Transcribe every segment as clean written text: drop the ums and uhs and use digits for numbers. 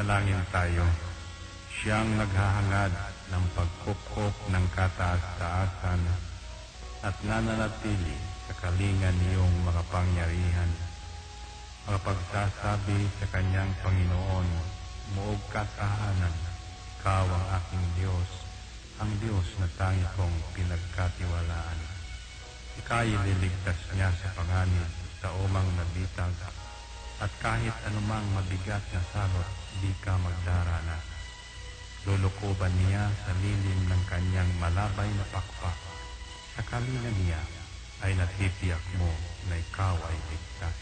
Manalangin tayo. Siyang naghahangad ng pagkupkop ng kataas-taasan at nananatili sa kalingan niyong makapangyarihan. Makapagsasabi sa kanyang Panginoon, muog katahanan, ikaw ang aking Diyos, ang Diyos na tangi kong pinagkatiwalaan. Ika'y liligtas niya sa panganib sa umang nabitag, at kahit anumang mabigat na salot, di ka magdarana. Lulukuban niya sa lilim ng kanyang malabay na pakpak. Sa kalingan niya ay natitiyak mo na ikaw ay ligtas.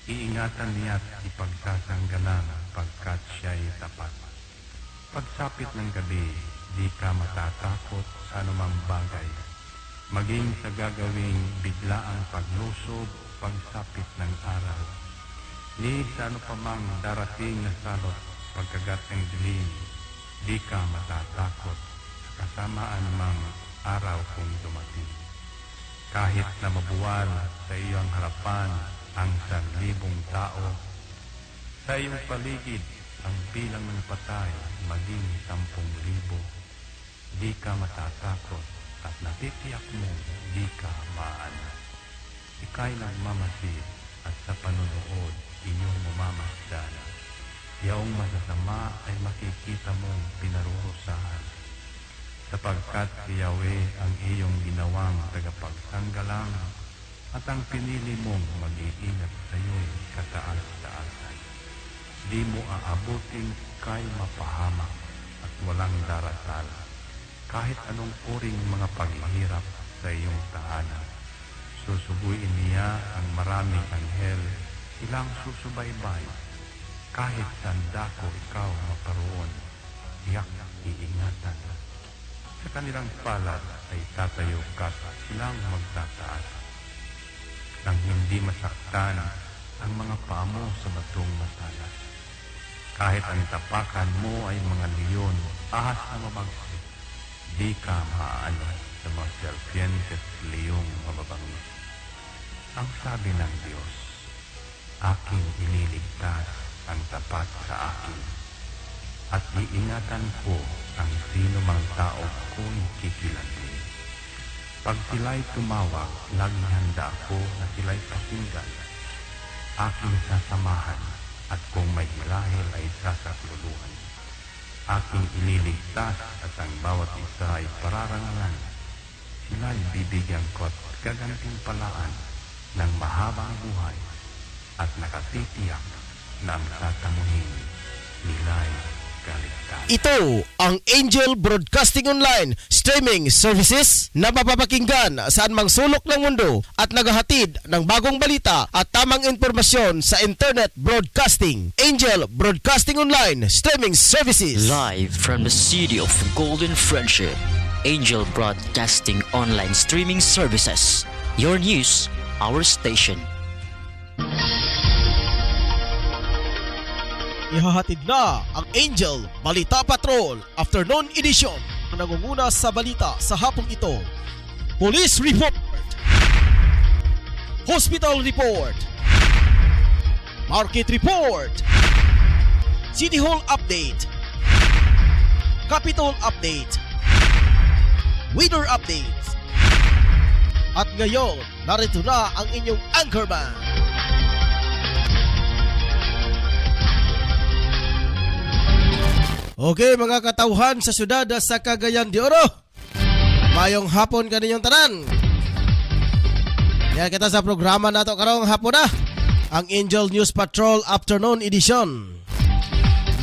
Iingatan niya at ipagsasanggalang pagkat siya'y tapat. Pagsapit ng gabi, di ka matatakot sa anumang bagay. Maging sa gagawing biglaang paglusob, pagsapit ng araw. Ni sa ano pa mang darating na salot, pagkagat ng dilim, di ka matatakot sa kasamaan mang araw kung dumating. Kahit na mabuwal sa iyong harapan ang 1,000 tao, sa iyong paligid ang bilang ng patay maging 10,000, di ka matatakot at natitiyak mo di ka maano. Ika'y nagmamasid at sa panunood inyong mamamasdan. Yaong masasama ay makikita mong pinarurusahan, sapagkat si Yahweh ang iyong ginawang tagapagsanggalang at ang pinili mong mag-iingat sa iyo'y kataas-taasan. Di mo aabuting kay mapahamak at walang darasal, kahit anong uring mga paghihirap sa iyong tahanan. Susubuin niya ang maraming anghel, silang susubaybay. Kahit saan dako ikaw maparoon, tiyak iingatan. Sa kanilang palad ay tatayo ka, silang magtataas. Nang hindi masaktan ang mga paa mo sa batong matalas. Kahit ang tapakan mo ay mga leon, ahas na mabagsik, di ka maaano sa mga serpientes leong mababangis. Ang sabi ng Diyos, aking ililigtas ang tapat sa akin, at iingatan ko ang sino mang tao ko'y kikilantin. Pag sila'y tumawag, laging handa ako na sila'y pakinggan. Aking sasamahan, at kung may hilahil ay sasakluluhan. Aking ililigtas at ang bawat isa ay pararangalan. Sila'y bibigyan ko at gagantimpalaan ng mahabang buhay at nakatitiyak na ang tatamuhin nila'y kaligtasan. Ito ang Angel Broadcasting Online streaming services na mapapakinggan saan mang sulok ng mundo at naghahatid ng bagong balita at tamang impormasyon sa internet broadcasting. Angel Broadcasting Online streaming services. Live from the city of Golden Friendship, Angel Broadcasting Online streaming services. Your news, our station. Ihahatid na ang Angel Balita Patrol Afternoon Edition. Ang nangunguna sa balita sa hapong ito: Police Report, Hospital Report, Market Report, City Hall Update, Capitol Update, Weather Updates. At ngayon, narito na ang inyong anchorman. Okay mga katauhan sa syudad sa Cagayan de Oro, mayong hapon kaninyong tanan. Yan kita sa programa nato karong hapon na, ang Angel News Patrol Afternoon Edition.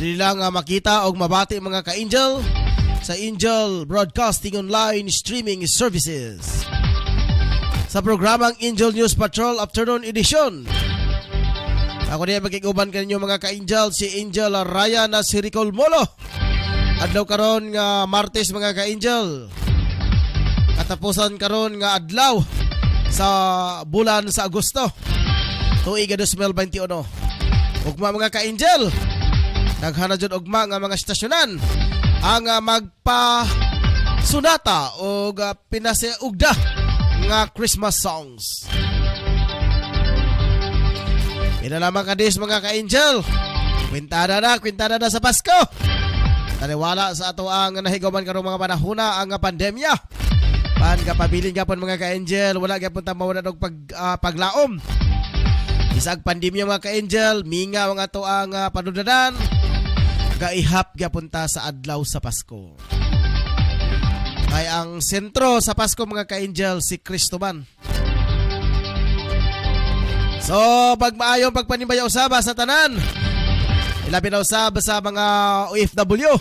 Dili lang makita og mabati mga ka-Angel sa Angel Broadcasting Online Streaming Services. Sa programang Angel News Patrol Afternoon Edition, ako niya magkikuban kaninyo mga ka-Angel, si Angel Raya na si Ricol Molo. Adlaw karon nga Martes mga ka-Angel. Katapusan karon nga adlaw sa bulan sa Agosto, tuig 2021. Ugma mga ka-Angel, naghana jud ugma nga mga stasyonan ang magpa-sunata o pinasiugda nga Christmas songs. Pila lamang kadis mga ka-Angel Kwintada na sa Pasko. Taniwala sa ato ang nahigawan karong mga panahuna ang pandemya. Pagpabilin gapon mga ka-angel, wala gapon ta mawala og paglaom. Isag pandemya mga ka-angel, minga ang ato ang panudadan. Gaihap gapon ta sa adlaw sa Pasko. Kay ang sentro sa Pasko mga ka-angel si Kristo man. So, pagmaayong pagpanimbayaw usaba sa tanan. Ilabi na usab sa mga OFW.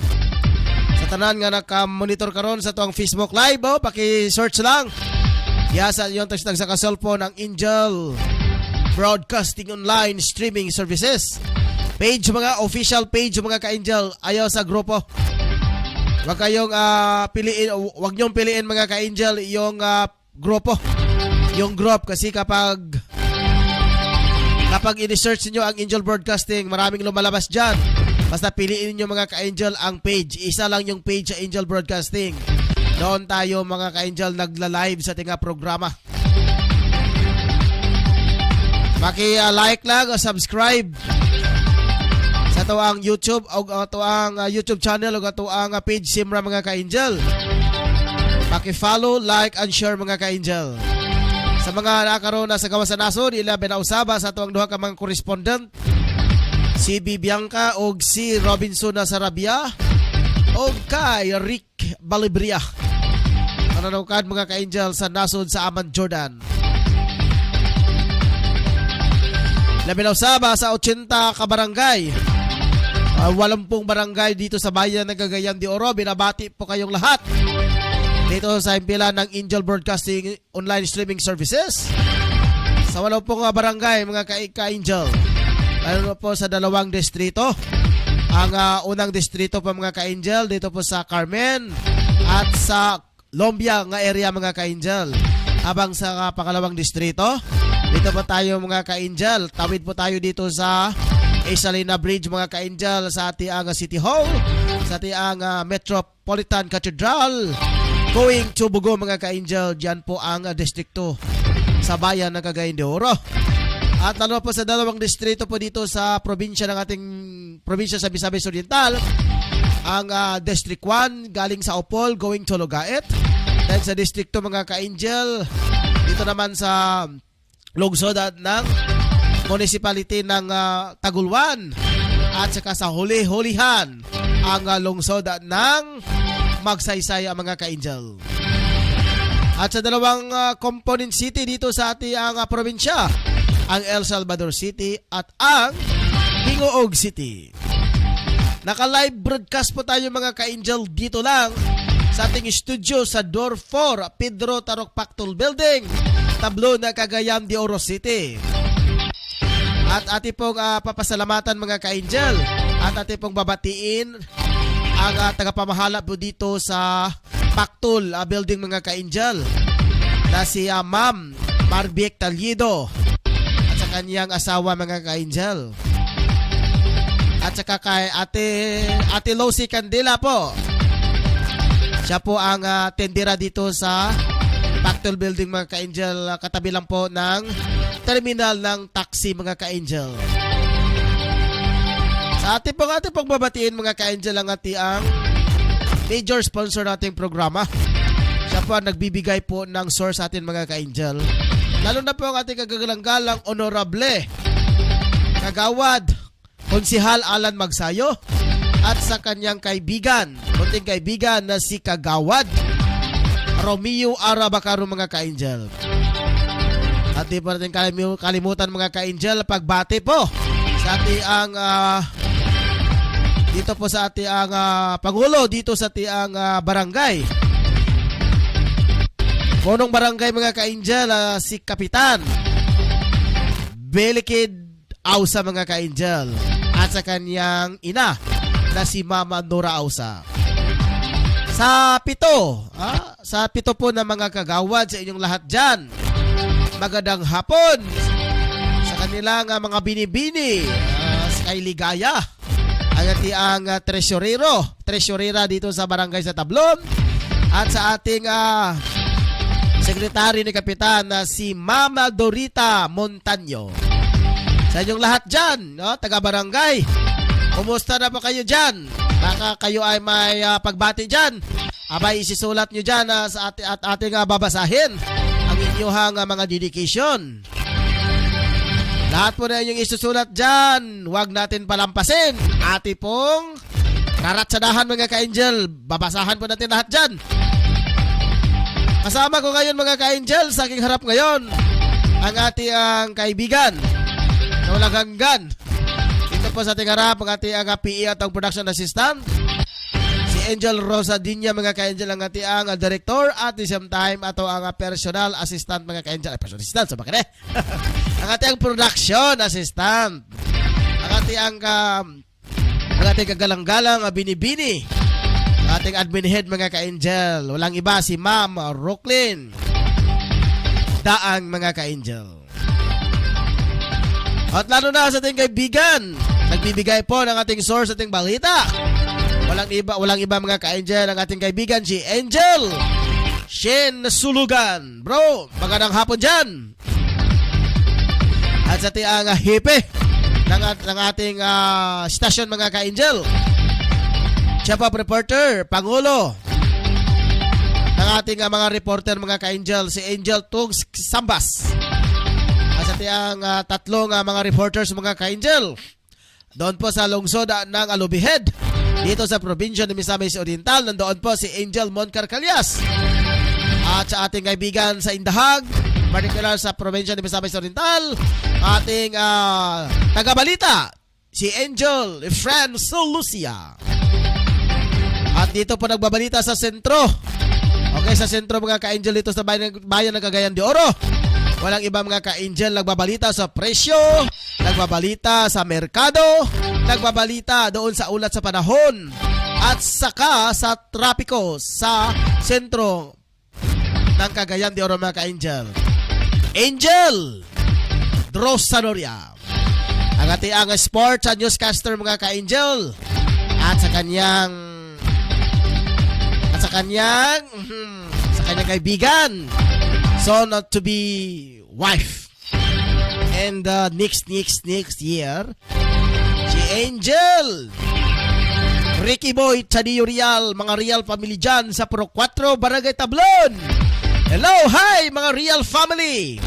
Sa tanan nga naka-monitor karon sa tuang Facebook Live, paki-search lang. Sa yung tagstag sa cellphone ang Angel Broadcasting Online Streaming Services. Page mga official page mga ka-Angel, ayaw sa grupo. Wag kayong piliin, wag niyong piliin mga ka-Angel yung grupo. Yung group kasi kapag i-search niyo ang Angel Broadcasting, maraming lumalabas dyan. Basta piliin niyo mga ka-Angel ang page. Isa lang yung page sa Angel Broadcasting. Doon tayo mga ka-Angel nagla-live sa tinga programa. Maki-like lang o subscribe sa ito ang YouTube o ito ang YouTube channel o ito ang page Simra mga ka-Angel. Maki-follow, like, and share mga ka-Angel. Sa mga nakaroon na sa gawas sa nasod, ila binausaba sa ito ang duha ka mga correspondent. Si Bibianca o si Robinson na Sarabia o kay Rick Balibria. Mananukad mga ka-Angel sa nasod sa Amman, Jordan. Ila binausaba sa 80 ka barangay. 80 barangay dito sa bayan ng Cagayan de Oro. Binabati po kayong lahat dito sa impila ng Angel Broadcasting Online Streaming Services. Sa 80 barangay mga ka-Angel. Lalo po sa 2 distrito. Ang unang distrito pa mga ka-Angel dito po sa Carmen at sa Lombia nga area mga ka-Angel. Habang sa pangalawang distrito, dito po tayo mga ka-Angel. Tawid po tayo dito sa Isalina Bridge mga ka-Angel sa atiang City Hall, sa atiang Metropolitan Cathedral. Going to Bugo mga ka-Angel, dyan po ang distrito sa bayan ng Cagayan de Oro. At lalo po sa 2 distrito po dito sa probinsya ng ating probinsya sa Visayas Oriental. Ang District 1 galing sa Opol going to Logaet. Then sa distrito mga ka-Angel, dito naman sa lungsod ng municipality ng Tagulwan. At saka sa Huli-Hulihan, ang lungsod ng Magsaysay ang mga ka-Angel. At sa 2 component city dito sa ating probinsya, ang El Salvador City at ang Hingoog City. Naka-live broadcast po tayo mga ka-Angel dito lang sa ating studio sa Door 4, Pedro Tarok Pactul Building, Tablo na Cagayan de Oro City. At ating pong papasalamatan mga ka-Angel at ating pong babatiin ang tagapamahala po dito sa Pactul Building mga ka-Angel na si Ma'am Marbiek Tallido at sa kanyang asawa mga ka-Angel. At saka kay Ate Losi Candela po. Siya po ang tendera dito sa Pactul Building mga ka-Angel, katabi lang po ng terminal ng taxi mga ka-Angel. Sa ating pong babatiin mga ka-Angel ang ang major sponsor nating programa. Siya po ang nagbibigay po ng source sa atin mga ka-Angel. Lalo na po ang ating kagagalang honorable kagawad Konsihal Alan Magsayo at sa kanyang kaibigan, kunting kaibigan na si Kagawad Romeo Arabacaro mga ka-Angel. At di pa natin kalimutan mga ka-Angel, pagbati po sa ating dito po sa ating Pangulo dito sa ating barangay. Punong barangay mga ka-Angel, si Kapitan Belikid Ausa mga ka-Angel at sa kanyang ina na si Mama Nora Ausa. Sa pito po na mga kagawad sa inyong lahat dyan, magandang hapon sa kanilang mga binibini, sa kay Ligaya, ang tresurera dito sa barangay sa Tablon, at sa ating sekretary ni Kapitan na si Mama Dorita Montaño. Sa inyong lahat dyan, taga-barangay, Kumusta na ba kayo dyan? Baka kayo ay may pagbati dyan. Abay, isisulat nyo dyan sa ating babasahin ang inyong mga dedication. Lahat po na inyong isusulat dyan. Huwag natin palampasin. Ati pong karatsadahan mga ka-angel. Babasahan po natin lahat dyan. Kasama ko ngayon mga ka-angel sa aking harap ngayon ang ating kaibigan na walang hanggan. Ito po sa ating harap ang ating PE at ang production assistant. Si Angel Rosadinya mga ka-angel ang ating director at the same time ato ang personal assistant mga ka-angel. Personal assistant, so bakit ang ating production assistant. Ang ating kagalang-galang binibini. Ating admin head mga ka-angel. Walang iba si Ma'am Rocklyn Daang mga ka-angel. At lalo na sa ating kaibigan, nagbibigay po ng ating source ating balita. Walang iba mga ka-angel ang ating kaibigan si Angel Shin Sulugan. Bro, magandang hapon dyan. At sa ating hipe ng ating stasyon mga ka-angel, Chief of Reporter, Pangulo ng ating mga reporter mga ka-angel, si Angel Tugs Sambas. At sa ating tatlong mga reporters mga ka-angel, doon po sa lungsod ng Alubihed, dito sa probinsya ng Misamis Oriental, nandoon po si Angel Moncar Calyas. At sa ating kaibigan sa Indahag, particular sa probinsya ng Misamis Oriental, ating tagabalita, si Angel Franco Lucia. At dito po nagbabalita sa sentro. Okay, sa sentro mga ka-angel dito sa bayan ng Cagayan de Oro. Walang iba mga ka-angel nagbabalita sa presyo, nagbabalita sa merkado, nagbabalita doon sa ulat sa panahon, at saka sa trapiko sa sentro ng Cagayan de Oro mga ka-angel. Angel Dros Sanoria, ang ating sports and newscaster mga ka-angel, at sa kanyang kaibigan, so not to be wife. And next year, si Angel Ricky Boy Chadiyo Real, mga Real family dyan sa Pro 4 Barangay Tablon. Hello, hi mga Real family.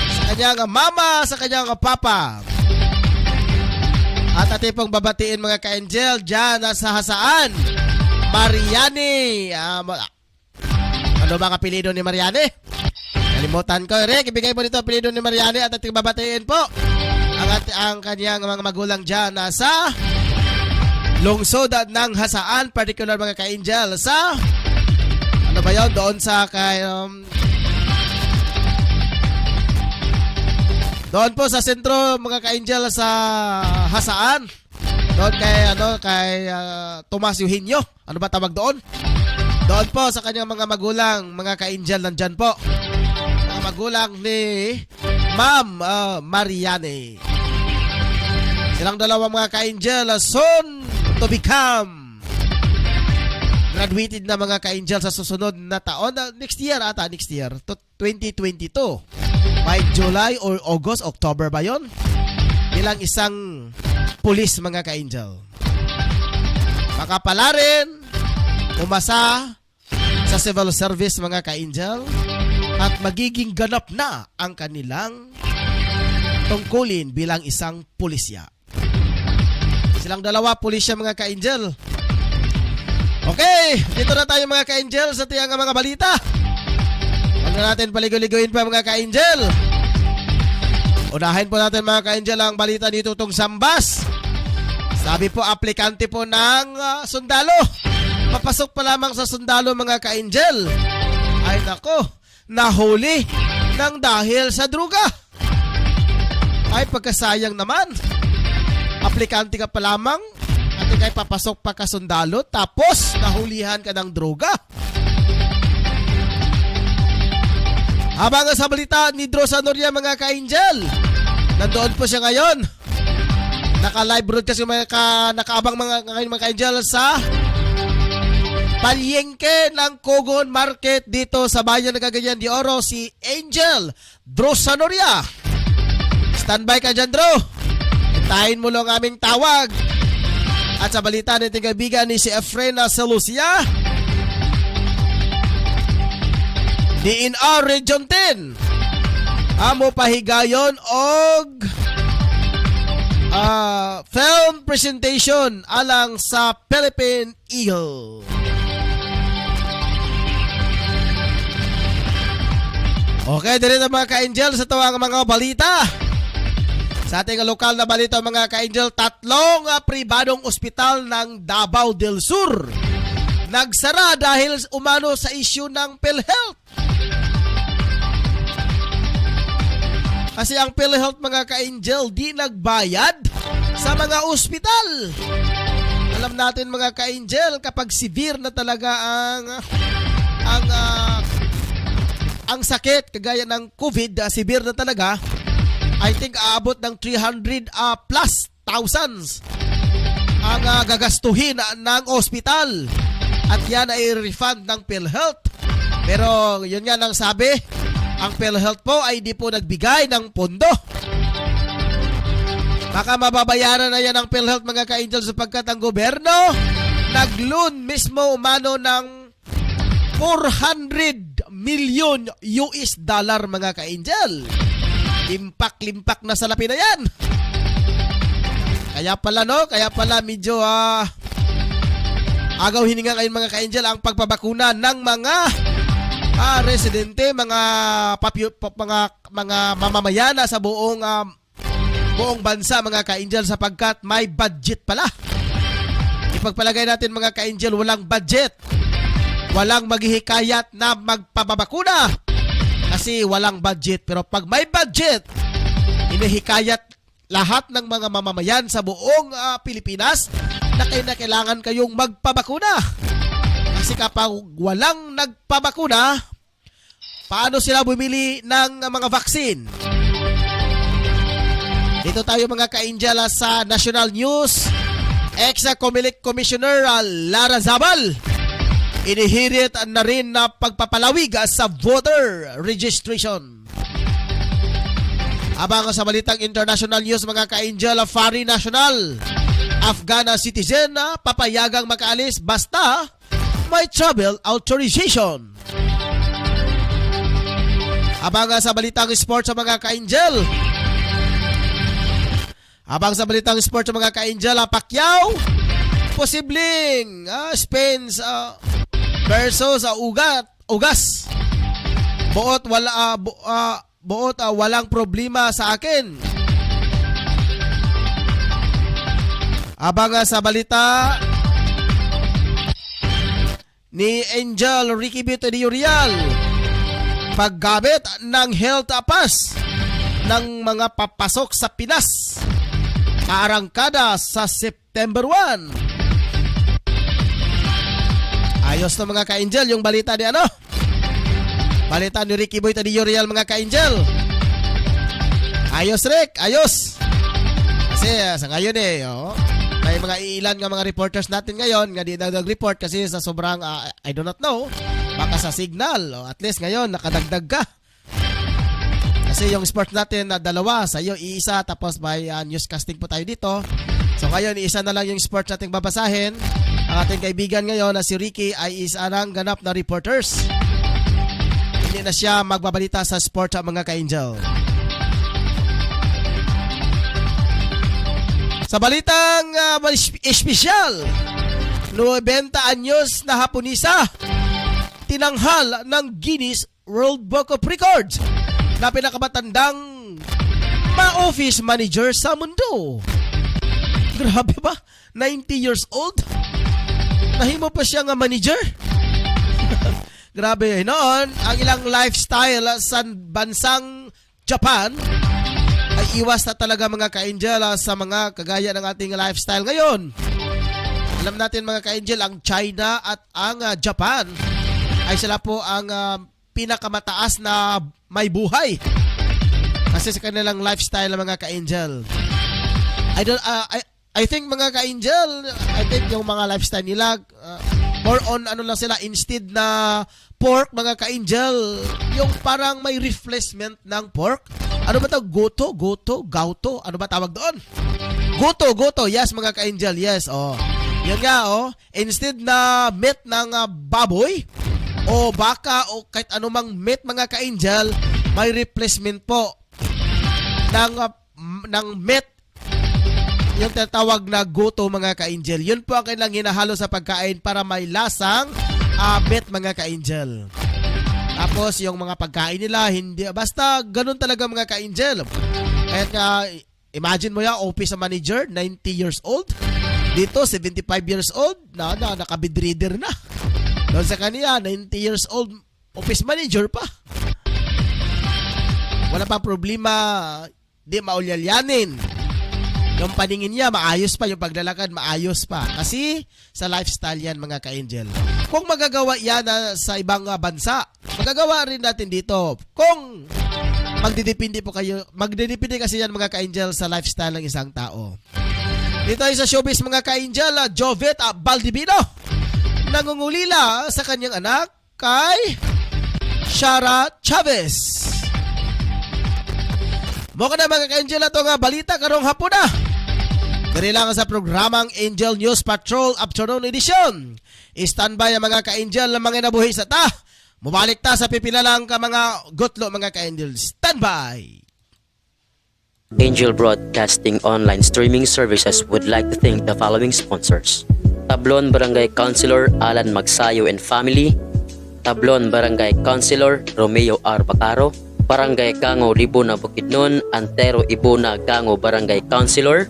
Sa kanyang mama, sa kanyang papa. At ating pong babatiin mga ka-angel dyan sa Hasaan, Mariane. Ano ba ang apelido ni Mariane? Kalimutan ko. Rick, ibigay mo dito apelido ni Mariane at ating babatiin po ang kanyang mga magulang dyan sa lungsod ng Hasaan, particular mga ka-angel sa ano ba yun? Doon sa doon po sa sentro mga ka-angel sa Hasaan. Doon kay Tomas Eugenio. Ano ba tawag doon? Doon po sa kanyang mga magulang, mga ka-angel, nandyan po. Mga magulang ni Ma'am Mariane. Silang dalawang mga ka-angel soon to become graduated na mga ka-angel sa susunod na taon. Next year, 2022. By July or August, October ba yun? Bilang isang pulis mga ka-angel. Makapala rin, umasa sa civil service mga ka-angel, at magiging ganap na ang kanilang tungkulin bilang isang pulisya. Silang dalawa pulisya mga ka-angel. Okay, dito na tayo mga ka-angel sa tiyang mga balita. Huwag na natin paligoy-ligoyin pa mga ka-angel. Unahin po natin mga ka-angel ang balita ni Tutong Sambas. Sabi po, aplikante po ng sundalo. Papasok pa lamang sa sundalo mga ka-angel. Ay nako, nahuli ng dahil sa druga. Ay pagkasayang naman. Aplikante ka pa lamang at ikay papasok pa ka sundalo tapos nahulihan ka ng droga. Habang sa balita ni Dros Sanoria mga ka-angel, nandoon po siya ngayon. Naka-live broadcast yung nakaabang mga ka-angel sa palyengke ng Kogon Market dito sa bayan ng Cagayan de Oro, si Angel Dros Sanoria. Standby ka dyan, Dro. Hintayin mo lang aming tawag At sa balita ni kaibigan ni si Efrena Celusia, ni NR Region 10 amo pahigayon og film presentation alang sa Philippine Eagle. Okay, dito mga ka-angel sa tawang mga balita. Sa ating lokal na balita mga ka-angel, 3 pribadong ospital ng Davao del Sur nagsara dahil umano sa isyu ng PhilHealth. Kasi ang PhilHealth mga ka-angel di nagbayad sa mga ospital. Alam natin mga ka-angel, kapag severe na talaga ang sakit kagaya ng COVID, severe na talaga, I think aabot ng 300 plus thousands ang gagastuhin ng ospital. At yan ay refund ng PhilHealth. Pero yun nga nang sabi, ang PhilHealth po ay di po nagbigay ng pondo. Baka mababayaran na yan ang PhilHealth mga ka-angel sapagkat ang gobyerno nag-loan mismo umano ng 400 million US dollar mga ka-angel. Limpak-limpak na salapi na yan. Kaya pala medyo agaw hininga ngayon mga ka-angel ang pagpabakuna ng mga residente, mga mamamayan sa buong bansa mga ka-angel sapagkat may budget pala. Ipagpalagay natin mga ka-angel, walang budget. Walang maghihikayat na magpababakuna kasi walang budget. Pero pag may budget, inihikayat lahat ng mga mamamayan sa buong Pilipinas na kailangan kayong magpabakuna. Kasi kapag walang nagpabakuna, paano sila bumili ng mga vaccine? Dito tayo mga ka-angel sa National News. Ex-Comelec Commissioner Lara Zabal inihirit na rin na pagpapalawig sa voter registration. Abang sa balitang international news mga ka-angel, Fari National, Afghan citizen papayagang makaalis basta may travel authorization. Abang sa balitang sports sa mga ka-angel, Pacquiao, posibleng Spence versus Ugas. Walang problema sa akin. Abang sa balita ni Angel Ricky Bito de Urial, paggamit ng health pass ng mga papasok sa Pinas, kaarangkada sa September 1. Ayos na mga ka-angel yung balita ni balita ni Ricky Boy Tadillo-Real mga ka-angel. Ayos Rick, ayos. Kasi sa ngayon may mga ilan nga mga reporters natin ngayon nga di nag-report kasi sa sobrang I do not know, baka sa signal at least ngayon nakadagdag ka. Kasi yung sports natin na dalawa, sa iyo iisa, tapos may newscasting po tayo dito. So ngayon isa na lang yung sports nating babasahin. Ang ating kaibigan ngayon na si Ricky ay isa ng ganap na reporters. Hindi na siya magbabalita sa sport mga ka-angel. Sa balitang espesyal, 90 anyos na Haponisa tinanghal ng Guinness World Book of Records na pinakamatandang ma-office manager sa mundo. Grabe ba? 90 years old? Nahimo pa siya nga manager? Grabe noon, ang ilang lifestyle sa bansang Japan ay iwas na talaga mga ka-angel sa mga kagaya ng ating lifestyle ngayon. Alam natin mga ka-angel, ang China at ang Japan ay sila po ang pinakamataas na may buhay. Kasi sa kanilang lifestyle mga ka-angel. I think mga ka-angel, yung mga lifestyle nila, more on lang sila, instead na pork mga ka-angel, yung parang may replacement ng pork. Ano ba ito? Gauto? Ano ba tawag doon? Goto, yes mga ka-angel, yes. Yun nga, instead na meat ng baboy o baka o kahit anumang meat mga ka-angel, may replacement po ng meat, yung tinatawag na goto mga ka-angel. Yun po ang kailang hinahalo sa pagkain para may lasang meat mga ka-angel. Tapos yung mga pagkain nila, hindi, basta ganun talaga mga ka-angel. Kaya imagine mo yan, office manager, 90 years old. Dito, 75 years old, naka-bedridder na. Doon sa kanya, 90 years old, office manager pa. Wala pang problema, di maulyalyanin. Yung paningin niya, maayos pa. Yung paglalakad, maayos pa. Kasi sa lifestyle yan, mga ka-angel. Kung magagawa yan sa ibang bansa, magagawa rin natin dito. Kung magdidepende po kayo, magdidepende kasi yan, mga ka-angel, sa lifestyle ng isang tao. Dito ay sa showbiz, mga ka-angel, Jovet Baldivino nangungulila sa kanyang anak kay Shara Chavez. Mukha na mga ka-angel ito nga balita karong hapon na. Dali lang sa programang Angel News Patrol Afternoon Edition. Standby ang mga ka-angel na mga nabuhi sa ta. Mubalik ta sa pipila lang ka mga gutlo mga ka-angel. Standby! Angel Broadcasting Online Streaming Services would like to thank the following sponsors: Tablon Barangay Councilor Alan Magsayo and Family, Tablon Barangay Councilor Romeo R. Bacaro, Barangay Gango Libuna Bukidnon, Antero Ibuna Gango Barangay Councilor.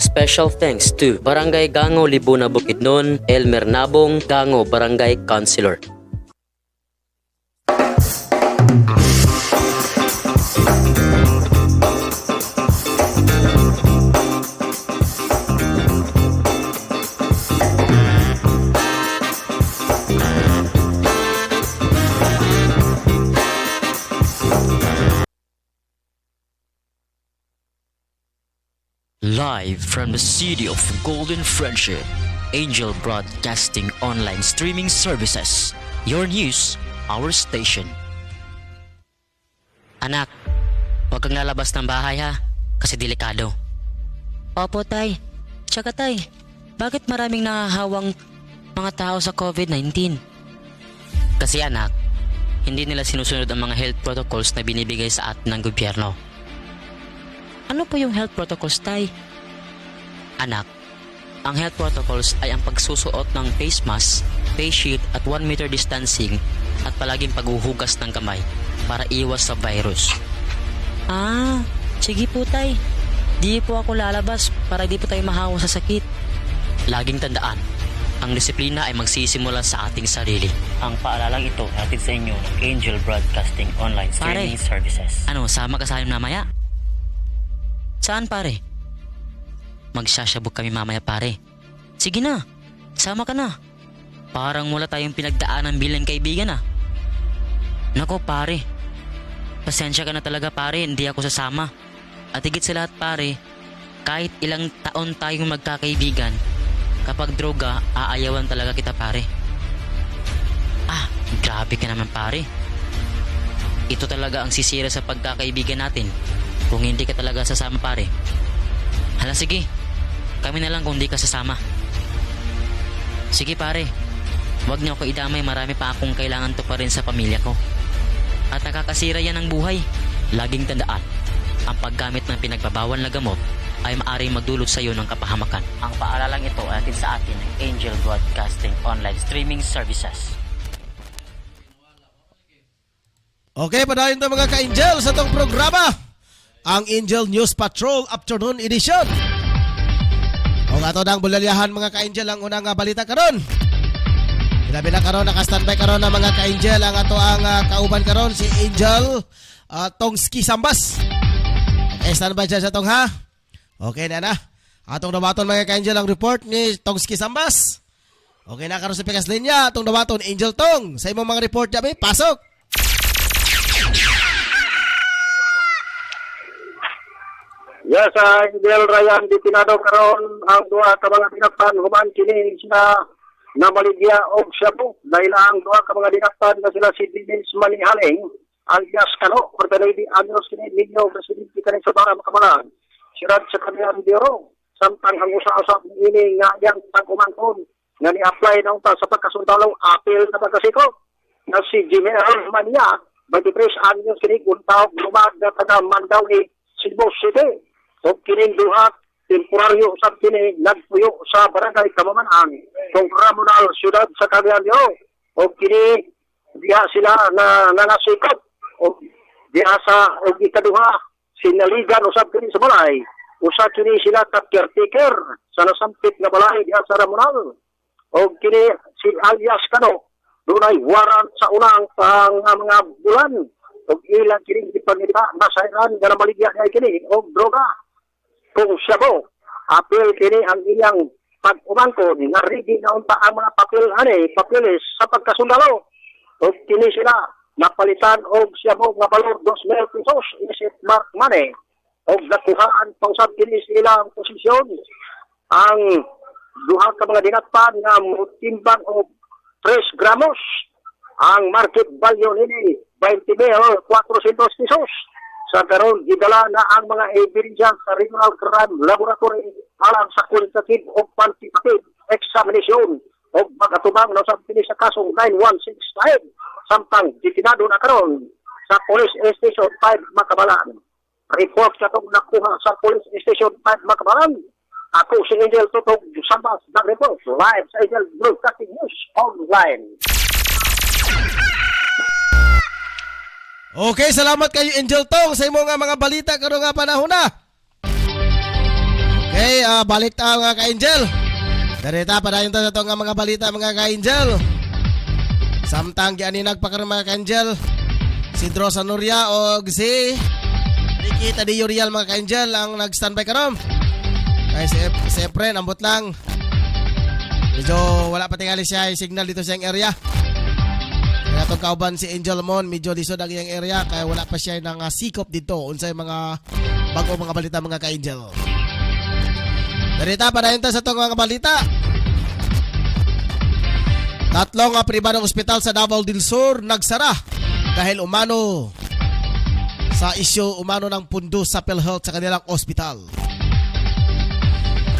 Special thanks to Barangay Gango Libuna Bukidnon, Elmer Nabong Gango Barangay Councilor. Live from the city of Golden Friendship, Angel Broadcasting Online Streaming Services. Your news, our station. Anak, huwag kang lalabas ng bahay ha, kasi delikado. Opo tay. Tsaka tay, bakit maraming nahahawang mga tao sa COVID-19? Kasi anak, hindi nila sinusunod ang mga health protocols na binibigay sa atin ng gobyerno. Ano po yung health protocols, tay? Anak, ang health protocols ay ang pagsusuot ng face mask, face shield at 1 meter distancing at palaging paghuhugas ng kamay para iwas sa virus. Sige po tay. Di po ako lalabas para di po tayo mahawa sa sakit. Laging tandaan, ang disiplina ay magsisimula sa ating sarili. Ang paalalang ito hatid sa inyo ng Angel Broadcasting Online Streaming Services. Ano, sama ka sa amin mamaya? Saan pare? Magsasabog kami mamaya pare. Sige na, sama ka na. Parang wala tayong pinagdaanan bilang kaibigan ah. Nako pare, pasensya ka na talaga pare, hindi ako sasama. At higit sa lahat pare, kahit ilang taon tayong magkakaibigan, kapag droga, aayawan talaga kita pare. Grabe ka naman pare. Ito talaga ang sisira sa pagkakaibigan natin kung hindi ka talaga sasama pare. Hala sige, kami na lang kung hindi ka sasama. Sige pare, wag niyo ako idamay, marami pa akong kailangan to pa rin sa pamilya ko. At nakakasira yan ng buhay. Laging tandaan, ang paggamit ng pinagbabawal na gamot ay maaaring magdulot sa iyo ng kapahamakan. Ang paaralang ito ay atin sa atin ng Angel Broadcasting Online Streaming Services. Okay, padayon to mga ka-angel sa itong programa, ang Angel News Patrol Afternoon Edition. O nga to ng bulalyahan mga ka-angel ang unang balita karon. Bila karon naka-standby karon ng mga ka-angel ang ato ang kauban karon si Angel Tongski Sambas. Okay, standby dyan sa tong ha. Okay na. Atong dawaton mga ka-angel ang report ni Tongski Sambas. Okay na karon sa pikas linya atong dawaton Angel Tong. Sa imong mga report jabi, pasok. Yes, Angel Ryan Ditinado karon ang duha ka mga dinakpan human kini sila na Maligya og Shabu dahil ang duha ka mga dinakpan na sila si Dennis Manihaling alias Kano Cortelevi Agnos kini Nino Presidente kani sa Bara Makamalan si Rad sa Cagayan de Oro samtang ang usa-usap ini nga yang pag-umangkon nga ni-apply na unta sa pagkasundalo apil na pagkasikop na si Jimmy L. Mania 23 anyos kini kuntaw lumad na taga Mandawi, Cebu City. O kining duha temporaryo usab kini nagpuyo sa barangay Kamamanang kung Ramonal Siyudad sa Cagayan de Oro. O kini diha sila na nanasikop o diha sa o ikaduha sinaligan usab kini sa balay. Usa kini sila ka caretaker sa nasampit nga balay diha sa Ramonal. O kini si alias Kano dunay warrant sa unang mga bulan. O ilang kini ipangita nasairan nga namaligya niya kini o droga. Kung siya mo, apel kini ang iyang pag-umangkon nga ready na unta ang mga papeles sa pagkasundalo. O kini sila napalitan og siya mo nga balor 2,000 pesos isip mark money. O nakuhaan pausap kini sila ang posisyon. Ang duha ka mga dinatpan nga mutimbang og 3 gramos. Ang market value nini 20,400 pesos. Sa karon gidala na ang mga ebidensya sa Regional Crime Laboratory alang sa qualitative o quantitative examination o magatubang na sa pili sa kasong 9165 samtang detinado na karon sa Police Station 5 Makabalan. Report sa itong nakuha sa Police Station 5 Makabalan. Ako si Angel Totog Sambas nag-report live sa Angel Broadcasting News Online. Okay, salamat kayo Angel Tong sa imong mga balita karon nga panahon na. Okay, balik ta nga ka Angel. Darita pa dayon ta sa itong mga balita mga ka Angel. Samtang giani nagpakaroon mga ka Angel. Si Drosa Nuria o si Ricky Tadillo Real mga ka Angel ang nag-standby karon. Kaya siyempre, nambot lang. Medyo wala pa tingali siya yung signal dito sa yung area. Kaya itong kauban si Angel Mon, medyo lisod ang iyang area. Kaya wala pa siya ng sikop dito. Unsay mga bago mga balita mga ka-Angel. Darita pa na sa itong mga balita. Tatlong pribadong ospital sa Davao del Sur nagsara dahil umano sa isyu umano ng pundo sa PhilHealth sa kanilang ospital.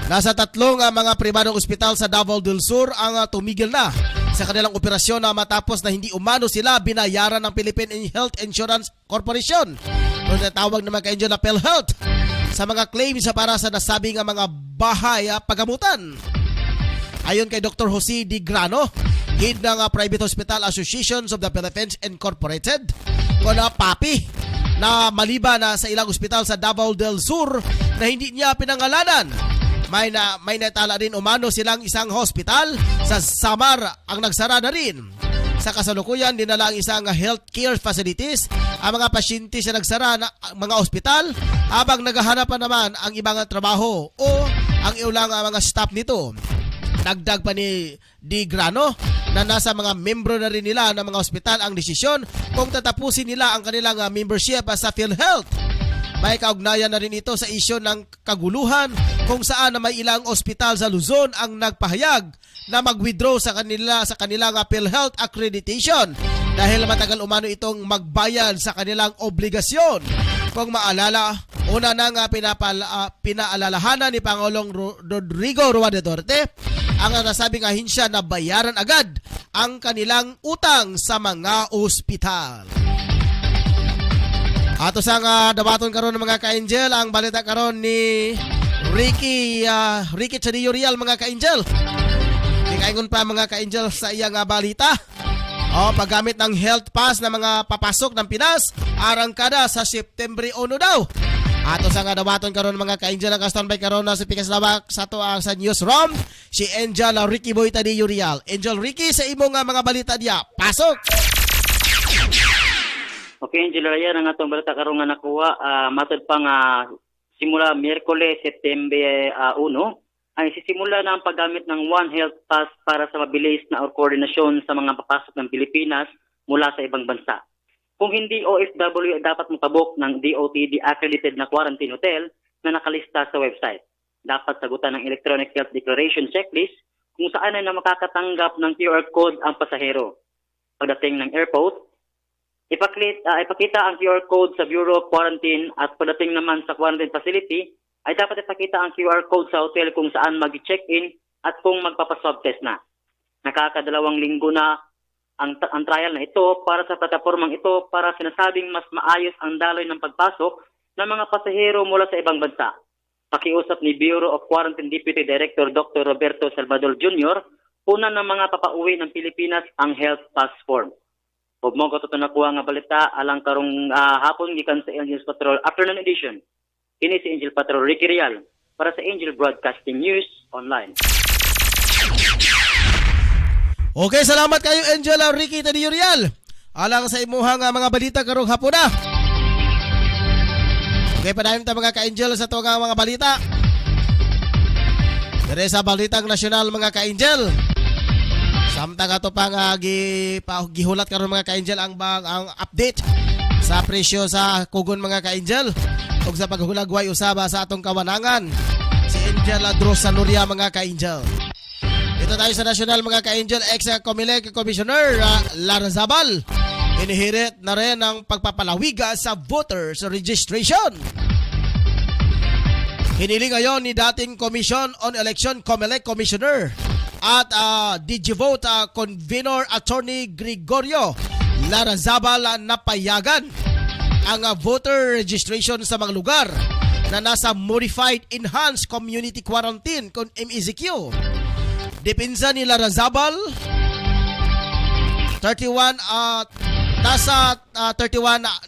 Nasa tatlong mga pribadong ospital sa Davao del Sur ang tumigil na sa kanilang operasyon na matapos na hindi umano sila binayaran ng Philippine Health Insurance Corporation o natawag naman kayo na PhilHealth sa mga claims para sa nasabing mga bahay pagamutan. Ayon kay Dr. Jose D. Grano, head ng Private Hospital Associations of the Philippines Incorporated o na PAPI, na maliban na sa ilang ospital sa Davao del Sur na hindi niya pinangalanan. May natala din umano silang isang hospital sa Samar ang nagsara na rin. Sa kasalukuyan, dinala ang isang healthcare facilities ang mga pasyente sa nagsara na mga ospital habang naghahanap pa naman ang ibang trabaho o ang iulang mga staff nito. Dagdag pa ni Di Grano na nasa mga membro na rin nila ng mga ospital ang desisyon kung tatapusin nila ang kanilang membership sa PhilHealth. May kaugnayan na rin ito sa isyu ng kaguluhan kung saan na may ilang ospital sa Luzon ang nagpahayag na mag-withdraw sa kanilang PhilHealth accreditation dahil matagal umano itong magbayad sa kanilang obligasyon. Kung maalala, una nang pinaalalahanan ni Pangulong Rodrigo Roa Duterte ang nasabing ahinsya na bayaran agad ang kanilang utang sa mga ospital. Ato sang dabaton karon ng mga ka-Angel ang balita karon ni Ricky Tadillo Real mga ka-Angel. Kaingon pa mga ka-Angel sa iyang balita. Paggamit ng health pass na mga papasok ng Pinas arangkada sa September 1 daw. Ato sang dabaton karon mga ka-Angel ang standby karon na si Pikas Labak sa to sa newsroom si Angel Ricky Boy Tadillo Real. Angel Ricky sa imong mga balita diya. Pasok. Okay, Angel Ryan, ang atong balita karon nga nakuha, matod pa nga simula Miyerkules, September 1, ay sisimula na ang paggamit ng One Health Pass para sa mabilis na koordinasyon sa mga papasok ng Pilipinas mula sa ibang bansa. Kung hindi OFW, dapat magpabook ng DOTD accredited na quarantine hotel na nakalista sa website. Dapat sagutan ng Electronic Health Declaration Checklist kung saan ay na makakatanggap ng QR code ang pasahero. Pagdating ng airport, ipakita ang QR code sa Bureau of Quarantine at pagdating naman sa quarantine facility, ay dapat ipakita ang QR code sa hotel kung saan mag-check-in at kung magpapaswab test na. Nakakadalawang linggo na ang trial na ito para sa platapormang ito para sinasabing mas maayos ang daloy ng pagpasok ng mga pasahero mula sa ibang bansa. Pakiusap ni Bureau of Quarantine Deputy Director Dr. Roberto Salvador Jr., una ng mga papauwi ng Pilipinas ang health pass form. Huwag mo ko nakuha nga balita alang karong hapon gikan sa Angels Patrol Afternoon Edition. Kini si Angel Patrol Ricky Real para sa Angel Broadcasting News Online. Okay, salamat kayo Angela Ricky Tadeo Real. Alang sa imuhang mga balita karong hapon na. Okay, padayon ta mga ka-Angel sa tuwang mga balita. Dire sa balitang nasyonal mga ka-Angel. Samtang ato pang gihulat karon mga ka-Angel ang update sa presyo sa kugon mga ka-Angel ug sa paghulagway usaba sa atong kawanangan si Angel Drosanuria mga ka-Angel. Dito tayo sa nasyonal mga ka-Angel, ex-Comelec Commissioner Lara Zabal. Inihirit na rin ang pagpapalawiga sa voters registration. Hinili ngayon ni dating Commission on Election Comelec Commissioner at DigiVote Convenor Attorney Gregorio Lara Zabal na payagan ang voter registration sa mga lugar na nasa Modified Enhanced Community Quarantine kung MECQ. Dipinsa ni Lara Zabal, 31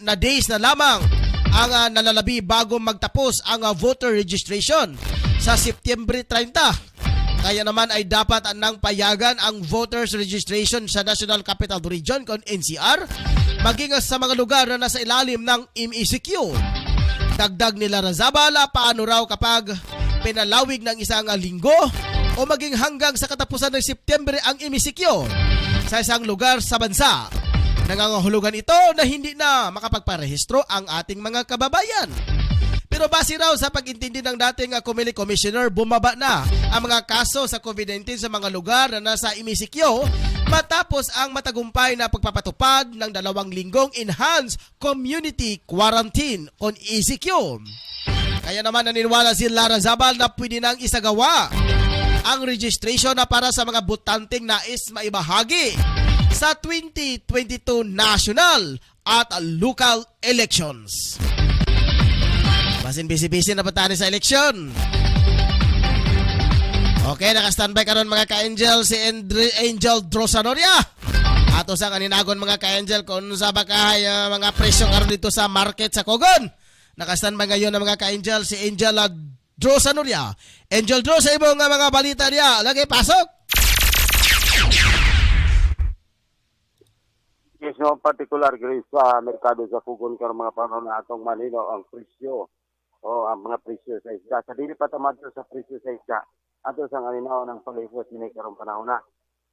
na days na lamang ang nalalabi bago magtapos ang voter registration sa Setyembre 30. Kaya naman ay dapat nang payagan ang voters registration sa National Capital Region kung NCR maging sa mga lugar na nasa ilalim ng MECQ. Dagdag ni Lara Zabal, paano raw kapag pinalawig ng isang linggo o maging hanggang sa katapusan ng Setyembre ang MECQ sa isang lugar sa bansa. Nangangahulugan ito na hindi na makapagparehistro ang ating mga kababayan. Pero base raw sa pag-intindi ng dating Comelec Commissioner, bumaba na ang mga kaso sa COVID-19 sa mga lugar na nasa MECQ matapos ang matagumpay na pagpapatupad ng 2 linggong Enhanced Community Quarantine on ECQ. Kaya naman naniniwala si Lara Zabal na pwede nang isagawa ang registration na para sa mga botanteng nais maibahagi sa 2022 national at local elections. Basin busy-busy na pa tayo sa eleksyon. Okay, naka-standby karon mga ka-Angel si Angel Drosanuria. Ato sa kaninagon mga ka-Angel kung sa bakay mga presyo karon dito sa market sa Kogon. Naka-standby ngayon ng mga ka-Angel si Angel Drosanuria. Angel Dro, sa ibong mga balita niya. Lagi, pasok! Yes, no, particular guys sa merkado sa Kugon karon mga panahon na atong manino ang presyo o ang mga presyo sa isda. Sa dili pa tamad sa presyo sa isda. Ato sa kaninaw ng palibot ni karong panahon na.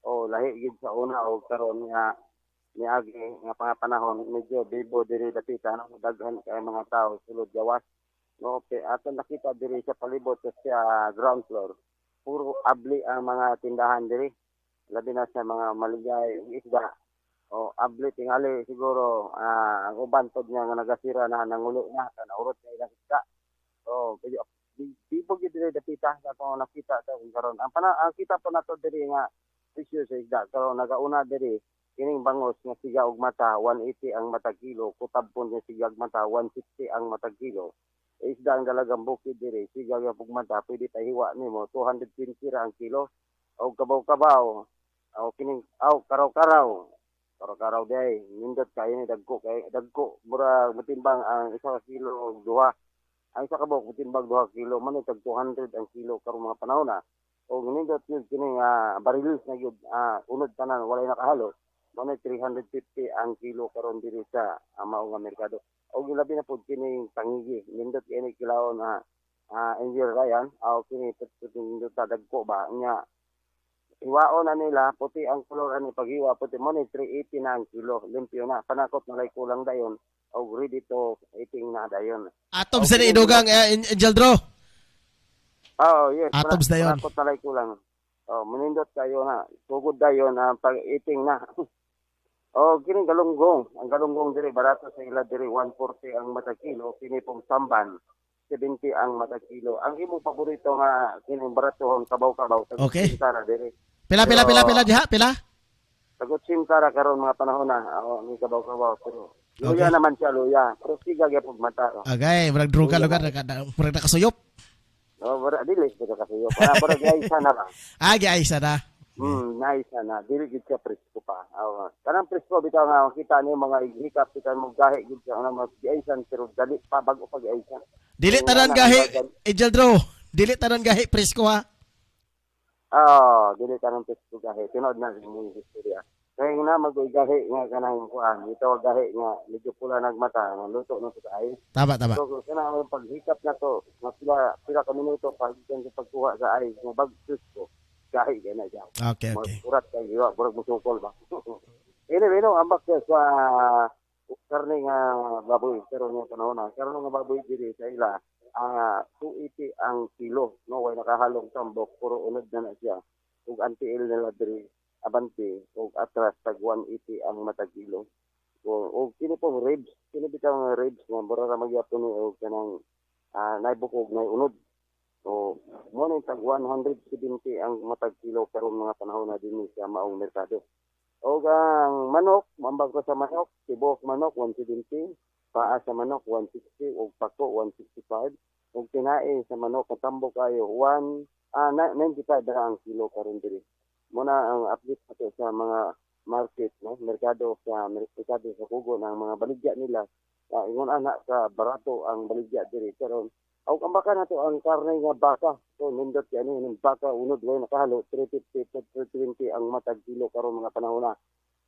O lahi gid sa una o karon nga niagi nga panahon medyo bibo diri dapita nang daghan kay mga tao sulod gawas. No, ato nakita diri sa palibot sa ground floor. Puro abli ang mga tindahan diri. Labi na sa mga maligay isda. O abli tingali siguro ang uban pod niya nga nagasira na nangulo na naurot na ilang isda. So di po gid diri dapita sa to nakita sa karon. Ang kita pa nato diri nga presyo sa isda karon nagauna diri kining bangos nga siga og mata 180 ang matag kilo, kutabpon nga siga og mata 160 ang matag kilo. Isda ang dalagang bukid diri siga og mata pwede pa hiwa nimo 220 ra ang kilo. Og kabaw-kabaw o kining karaw-karaw day nindot kay ni dagko mura mutimbang ang 1 kilo og duha. Ang isa ka buok mutimbang 2 kilo man tag 200 ang kilo karong mga panahon na. O nindot yun kining barilis na yun unod tanan walay nakahalo. Man 350 ang kilo karon diri sa mao nga merkado. Og labi na pud kining tangigi nindot kini kilaw na Angel Ryan o kini nindot ta dagko ba nya iwaon na nila, puti ang kolor ani paghiwa, puti mo ni 380 na ang kilo, limpyo na, panakot na kulang dayon, o ready to eating na dayon. Atoms na idugang, Angel Dro. Yes, Atoms dayon. Panakot na kulang. Manindot kayo na, tugod dayon na pag-eating na. Kining galunggong, ang galunggong diri, barato sa ila diri, 140 ang matag kilo, kini pong samban, 70 ang matag kilo. Ang imong paborito nga kining baratohon kabaw-kabaw tag Okay. sintara dire. Pila diha? Pila? Tagot sintara karon mga panahon na. Ni kabaw-kabaw pero luya Okay. naman siya luya. Pero siga gyapon mata. Agay, murag druga lugar murag nakasuyop. Bara dili sa kasayo. Para gyay sana ba. Ay sana. Nice na. Dili gid siya presko pa. Kanang presko bitaw nga kita niyo mga hikap kita mo gahi gid siya nga mag-iaysan pero dali pa bago pag-iaysan. Dili tanan gahi, Angel Drew. Dili tanan gahi presko ha. Dili tanong presko gahi. Tinod na mo istorya. Kaya na mag-gahi nga kanang kuan. Ito gahi nga medyo pula nagmata, luto no sa ay. Tama. So kanang paghikap na to, mas pila ka minuto pag pagkuha sa ay nga bag presko. Gahi na siya. Okay. Urat kayo, burag musukol ba. Anyway, no, ambak siya sa karne nga baboy, pero nga panahon na. Karne nga baboy diri sa ila, 280 ang kilo, no, way nakahalong tambok, puro unod na siya. Ug antiil nila diri abante, ug atras tag 180 ang matag kilo. Ug kini pong ribs, kini bitaw nga ribs nga mura ra magyapon ni og kanang naibukog na unod. So, mo na tag 170 ang matag kilo karon mga panahon na dinhi sa maong merkado. O ang manok, mambag ko sa manok, tibok manok 170, paa sa manok 160, o pako 165, o tinae sa manok katambo kayo 95 ra ang kilo karon diri. Muna ang update nato sa mga market, no, merkado sa kugo ng mga baligya nila. Ingon anak sa barato ang baligya diri karon. Aw kambaka na to ang karne nga baka. So nindot kay ani ning baka unod way nakahalo 350 to 320 ang matag kilo karon mga panahon na.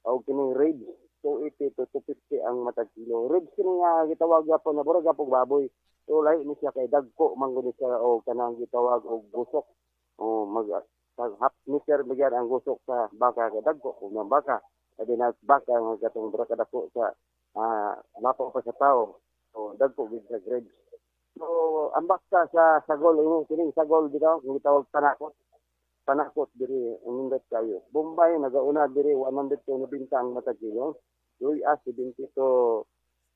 Aw kini ribs 280 to 250 ang matag kilo. Ribs kini nga gitawag gyapon na burag gyapon baboy. So lahi ni siya kay dagko manggon siya o kanang gitawag og gusok. O half meter bigyan ang gusok sa baka kay dagko ug ng baka. Kadi na baka nga gatong burag kadako sa lapo pa sa tao. So dagko gid sa ribs. So, ambak ka sa sagol, kining sagol dito, yung tawag panakot. Panakot diri, umindot kayo. Bombay, nagauna diri, 100 to 90 ang matag kilo. Luya, 70 to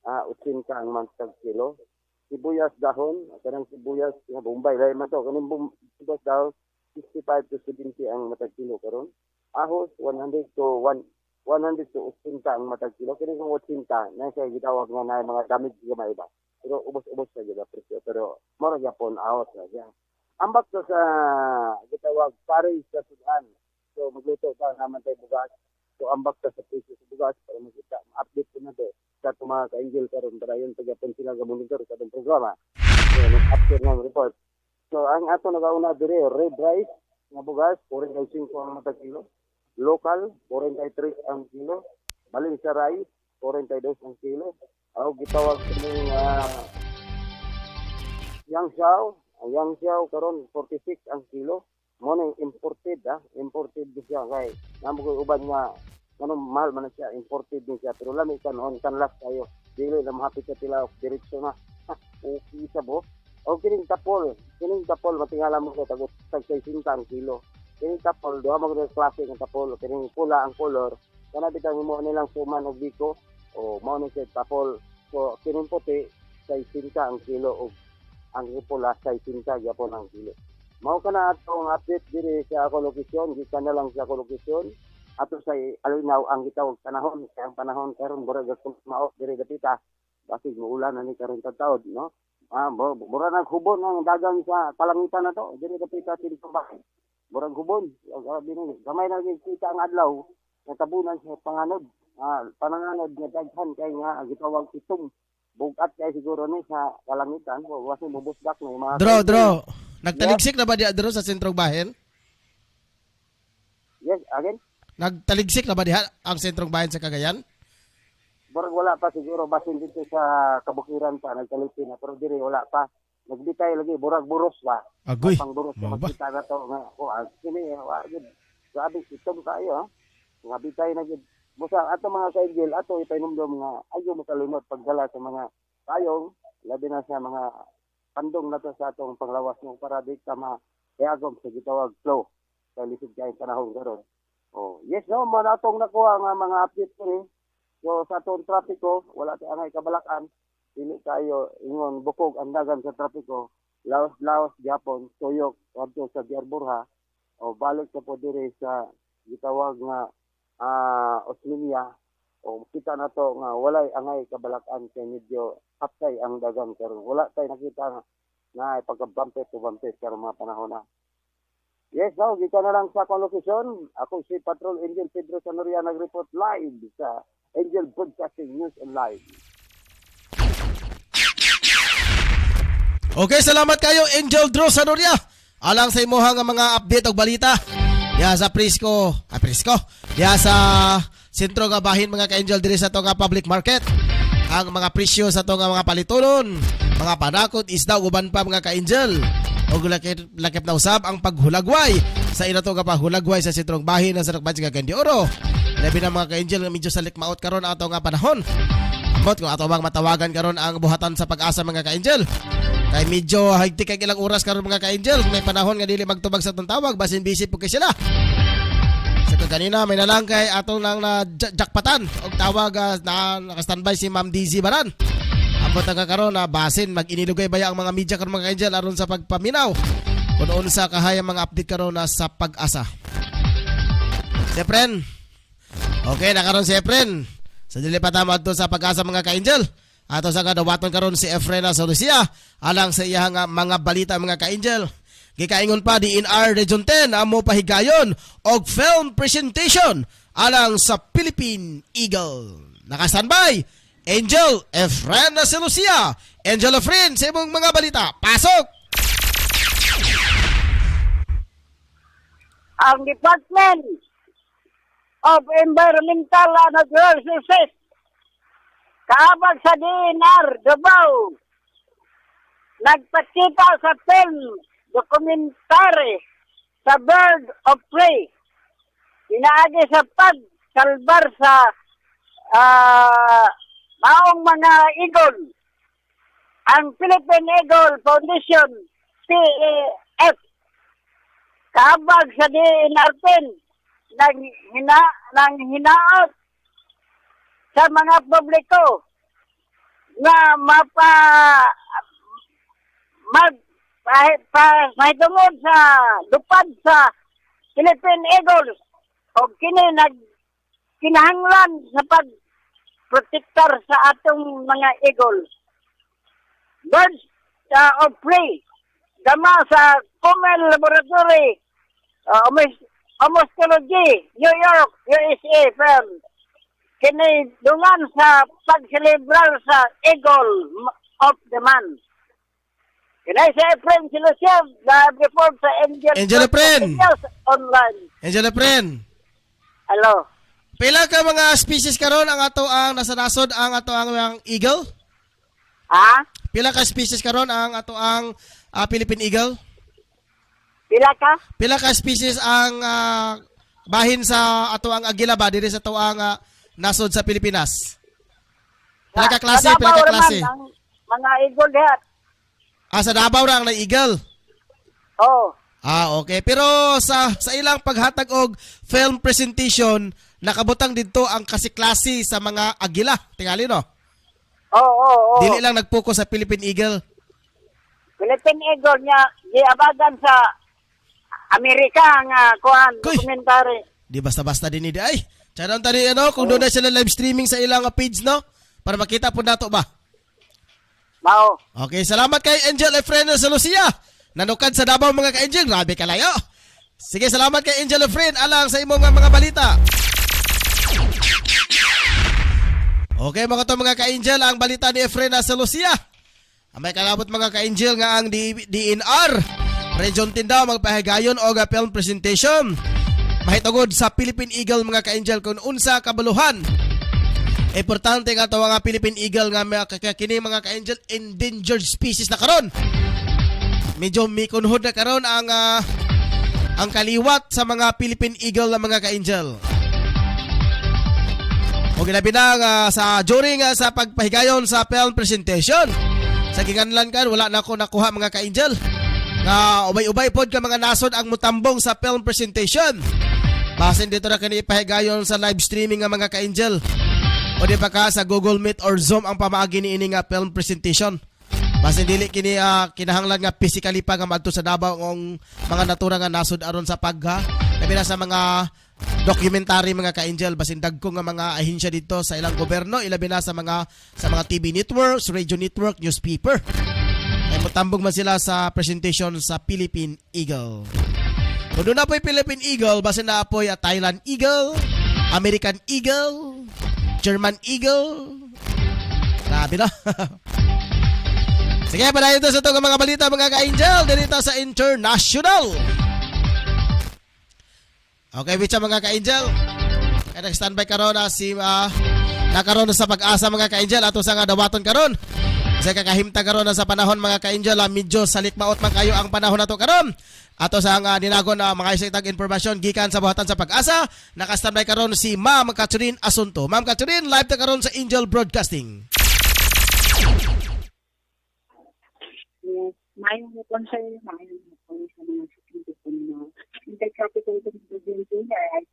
80 ang matag kilo. Sibuyas dahon, kanang sibuyas, Bombay, lahi man to, kanang sibuyas dahon, 65 to 70 ang matag kilo karon. Ahos, 100 to 80 ang matag kilo. Kining 80, na siya gitawag nga na mga damage gamay ba. Pero ubos-ubos sa gila presyo. Pero mora gyapon out na siya. Ambak to sa gitawag Paris sa Sudan. So magluto ta naman tay bugas. So ambak to sa presyo sa bugas para makita update ko na to sa mga ka-angel karon para yun gyapon sila gamonitor sa atong programa. So after ng report. So ang ato nagauna dire red rice nga bugas 45 ang matag kilo. Local 43 ang kilo. Balin sa rice 42 ang kilo. Ako gitawag kining yang xiao karon 46 ang kilo. Mo na imported siya kay namo ko uban nga mahal man siya imported din siya pero lami kanon kanlas kayo dili na mahapit sa tilaok direksyon na okay sa bo. O kining tapol matingala mo ko tag 60 ang kilo. Kining tapol duha mo ko klase ng tapol kining pula ang color kana bitang mo nilang suman og biko. O mao ni siya tapol. So kining puti 60 ang kilo o ang pula 60 gyapon ang kilo. Mao kana atong update diri sa ako lokasyon, gikan na lang sa ako lokasyon. Ato sa alinaw ang gitawag panahon, kay ang panahon karon mura gyud mao diri dapita. Basig muulan na ni karon taud, no? Mura naghubon ang dagang sa kalangitan na to, diri dapita tinubak. Murag hubon, gamay na kita ang adlaw, natabunan sa panganod. Pananganod nga daghan kay nga gitawag itong bugat kay siguro ni sa kalangitan wasi mubusdak ni mga Draw. Nagtaligsik na ba diha sa sentrong bahin? Yes, again. Nagtaligsik na ba diha ang sentrong bahin sa Cagayan? Burag wala pa siguro basin dito sa kabukiran pa nagkaliti na pero diri wala pa. Nagbitay lagi burag buros ba. Agoy. Pang buros Mao ba? makita na to nga kini sabi itong kayo nga bitay na gid. Busa ato mga kaigil ato ipainomdom nga ayo makalimot pagdala sa mga payong labi na sa mga pandong na to sa atong panglawas ng para di ka maayagom sa gitawag flow sa lisod kay panahon karon. Oh, yes no man atong nakuha nga mga update ko ni. So sa atong trapiko wala ta angay kabalakan. dili kayo ingon bukog ang dagan sa trapiko, laos gyapon tuyok adto sa Diarburha o balik sa po diri sa gitawag nga Osminia o kita na to nga walay angay kabalakan kay medyo haptay ang dagan karon. Wala tay nakita nga pagkabampe to bampe karon mga panahon na. Yes, now, kita na lang sa location. Ako si Patrol Angel Pedro Sanoria nag-report live sa Angel Broadcasting News and Live. Okay, salamat kayo Angel Drew Sanoria. Alang sa imuha nga mga update og balita. Ya sa Prisco. Ya sa sentro nga bahin mga ka-Angel diri sa to nga public market. Ang mga presyo sa to nga mga palitunon, mga panakot, isda, uban pa mga ka-Angel. O lakip na usab ang paghulagway sa ina to nga paghulagway sa sentrong bahin ng Sarok Bansi Cagayan de Oro. Labi na mga ka-Angel nga medyo salik maot karon ato nga panahon. Amot kung ato bang matawagan karon ang buhatan sa pag-asa mga ka-Angel. Kay medyo higtik kay ilang oras karon mga ka-Angel. May panahon nga dili magtubag sa tong tawag basin busy po kay sila. Sa kanina may nalang kay atong nang na jackpatan og tawag na naka-standby si Ma'am Dizzy Baran. Abot nga karon na basin mag-inilugay baya ang mga media karon mga ka-Angel aron sa pagpaminaw. Kung unsa kahayang mga update karon na sa pag-asa. Siyempre. Okay, nakaroon si Efren. Sa dili pa tama adto sa pag-asa mga ka-Angel. Ato sa kadawaton karon si Efrena Solucia alang sa iyang mga balita mga ka-Angel. Gikaingon pa di DNR Region 10 amo pahigayon og film presentation alang sa Philippine Eagle. Naka-standby Angel Efrena Solucia. Angel Efren sa imong mga balita. Pasok! Ang Department of Environmental and Natural Resources kaabag sa DNR Davao nagpakita sa film dokumentary sa Bird of Prey inaagi sa pagsalbar sa maong mga eagle. Ang Philippine Eagle Foundation PEF kaabag sa DNR 10 nang hinaot sa mga publiko nga mahitungod sa lupad sa Philippine Eagles o kini kinahanglan sa pagprotektar sa atong mga eagles. Birds of prey gama sa Kummel Laboratory Homoscology, New York, USA firm. Kini dungan sa pagselebrar sa Eagle of the Month. Kini sa Efren Silusiv, report sa Angel Efren. Online. Angel Efren. Hello. Pila ka mga species karon ang ato ang nasanasod ang ato ang eagle? Ha? Pila ka species karon ang ato ang Philippine Eagle? Pila ka? Pila ka species ang bahin sa ato ang agila ba diri sa ato ang nasod sa Pilipinas? Pila ka klase, pila ka klase? Mga eagle dihat. Sa Davao ra ang eagle. Oh. Okay. Pero sa ilang paghatag og film presentation, nakabutang dito ang klase sa mga agila. Tingali no? Oo. Dili lang nagpokus sa Philippine Eagle. Philippine Eagle niya giabagan sa Amerika nga kuan dokumentary. Di basta-basta din idi ay. Charon tani kung doon na sila live streaming sa ilang page no para makita po nato ba. Mao. Okay, salamat kay Angel Efren sa Lucia. Nanukad sa Davao mga ka-Angel, grabe kalayo. Sige, salamat kay Angel Efren alang sa imong mga balita. Okay, mga ka-Angel, ang balita ni Efren sa Lucia. May kalabot mga ka-Angel nga ang DNR Region 10 daw magpahigayon og film presentation. Mahitungod sa Philippine Eagle mga ka-Angel kung unsa kabuluhan. Importante nga ito mga Philippine Eagle nga kini mga ka-Angel endangered species na karon. Medyo mikunhod na karon ang kaliwat sa mga Philippine Eagle na mga ka-Angel. O ginabi na sa during sa pagpahigayon sa film presentation. Sa ginganlan kan wala na ako nakuha mga ka-Angel. Nga ubay-ubay pod ka mga nasod ang mutambong sa film presentation. Basin dito na kani ipahigayon sa live streaming nga mga ka-Angel. O di ba ka sa Google Meet or Zoom ang pamaagi ni ini nga film presentation. Basta dili kini kinahanglan nga physically pa nga madto sa Davao ng mga natura nga nasud aron sa pagha. Labi na sa mga documentary mga ka-angel, basin dagko nga mga ahinsya dito sa ilang gobyerno, ilabi na sa mga TV networks, radio network, newspaper. Ay mutambog man sila sa presentation sa Philippine Eagle. Kung doon na po'y Philippine Eagle, basin na po'y Thailand Eagle, American Eagle, German Eagle. Grabe na. Sige, padayon ito sa itong mga balita mga ka-angel dito sa International. Okay, bitsa mga ka-angel. Kaya nag-standby karon na si nakaroon sa pag-asa mga ka-angel ato sa nga dawaton karon. Kasi kakahimta karon na sa panahon mga ka-angel, medyo salikmaot man kayo ang panahon nato karon. Ato sa nga dinagon na mga isitag informasyon gikan sa buhatan sa pag-asa, naka-standby karon si Ma'am Catherine Asunto. Ma'am Catherine, live ta karon sa Angel Broadcasting. Yes, mayroon po sa mayroon po sa mga security po na intercapital po ng presidente ay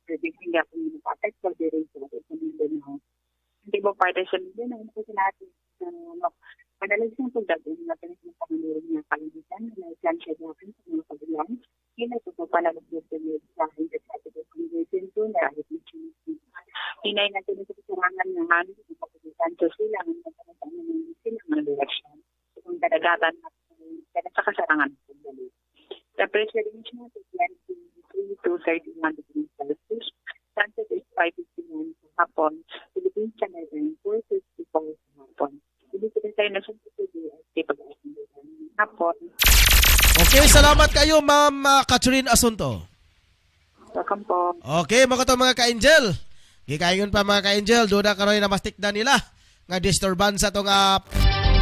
predicting nga po yung patek for the race of the Mindanao. Hindi po partition din ang po natin padalas ng pagdating natin ng panguluran ng kalimitan na i-plancha natin sa mga pagbilang. Yun ay po panalagyan sa intercapital convention po na ahit ng hinay natin sa kasarangan ng hanin ng pagbilang sila ang silang election. Kung kadagatan natin sa kasarangan po dali. The pressure range natin 23 to 31 degrees Celsius. Sunset is 5:59 sa hapon. Philippine Channel and 4:54 sa hapon. Dito rin tayo na sa hapon. Okay, salamat kayo Ma'am Catherine Asunto. Welcome po. Okay, mga to mga ka-angel. Gikayon pa mga ka-angel, duda karoy na mastikdan nila nga disturbance sa itong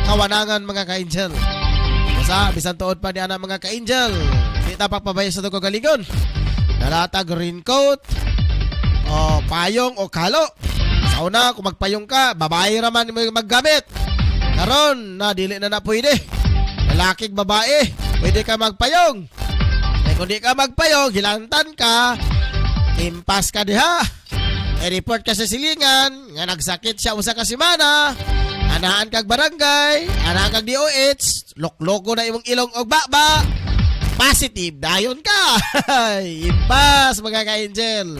kawanangan mga ka-angel. Basta, bisan tuod pa ni anak mga ka-angel. Di tapak pabaya sa itong kagalingon. Nalatag raincoat, o payong o kalo. Sa una, kung magpayong ka, babae raman mo maggamit. Karon, na dili na pwede. Lalakig babae, pwede ka magpayong. Eh kung di ka magpayong, hilantan ka, impas ka diha. I-report ka sa silingan, nga nagsakit siya usa ka semana, anahan kag barangay, anahan kag DOH, lokloko na imong ilong og baba, positive, dayon ka. Impas mga ka-angel.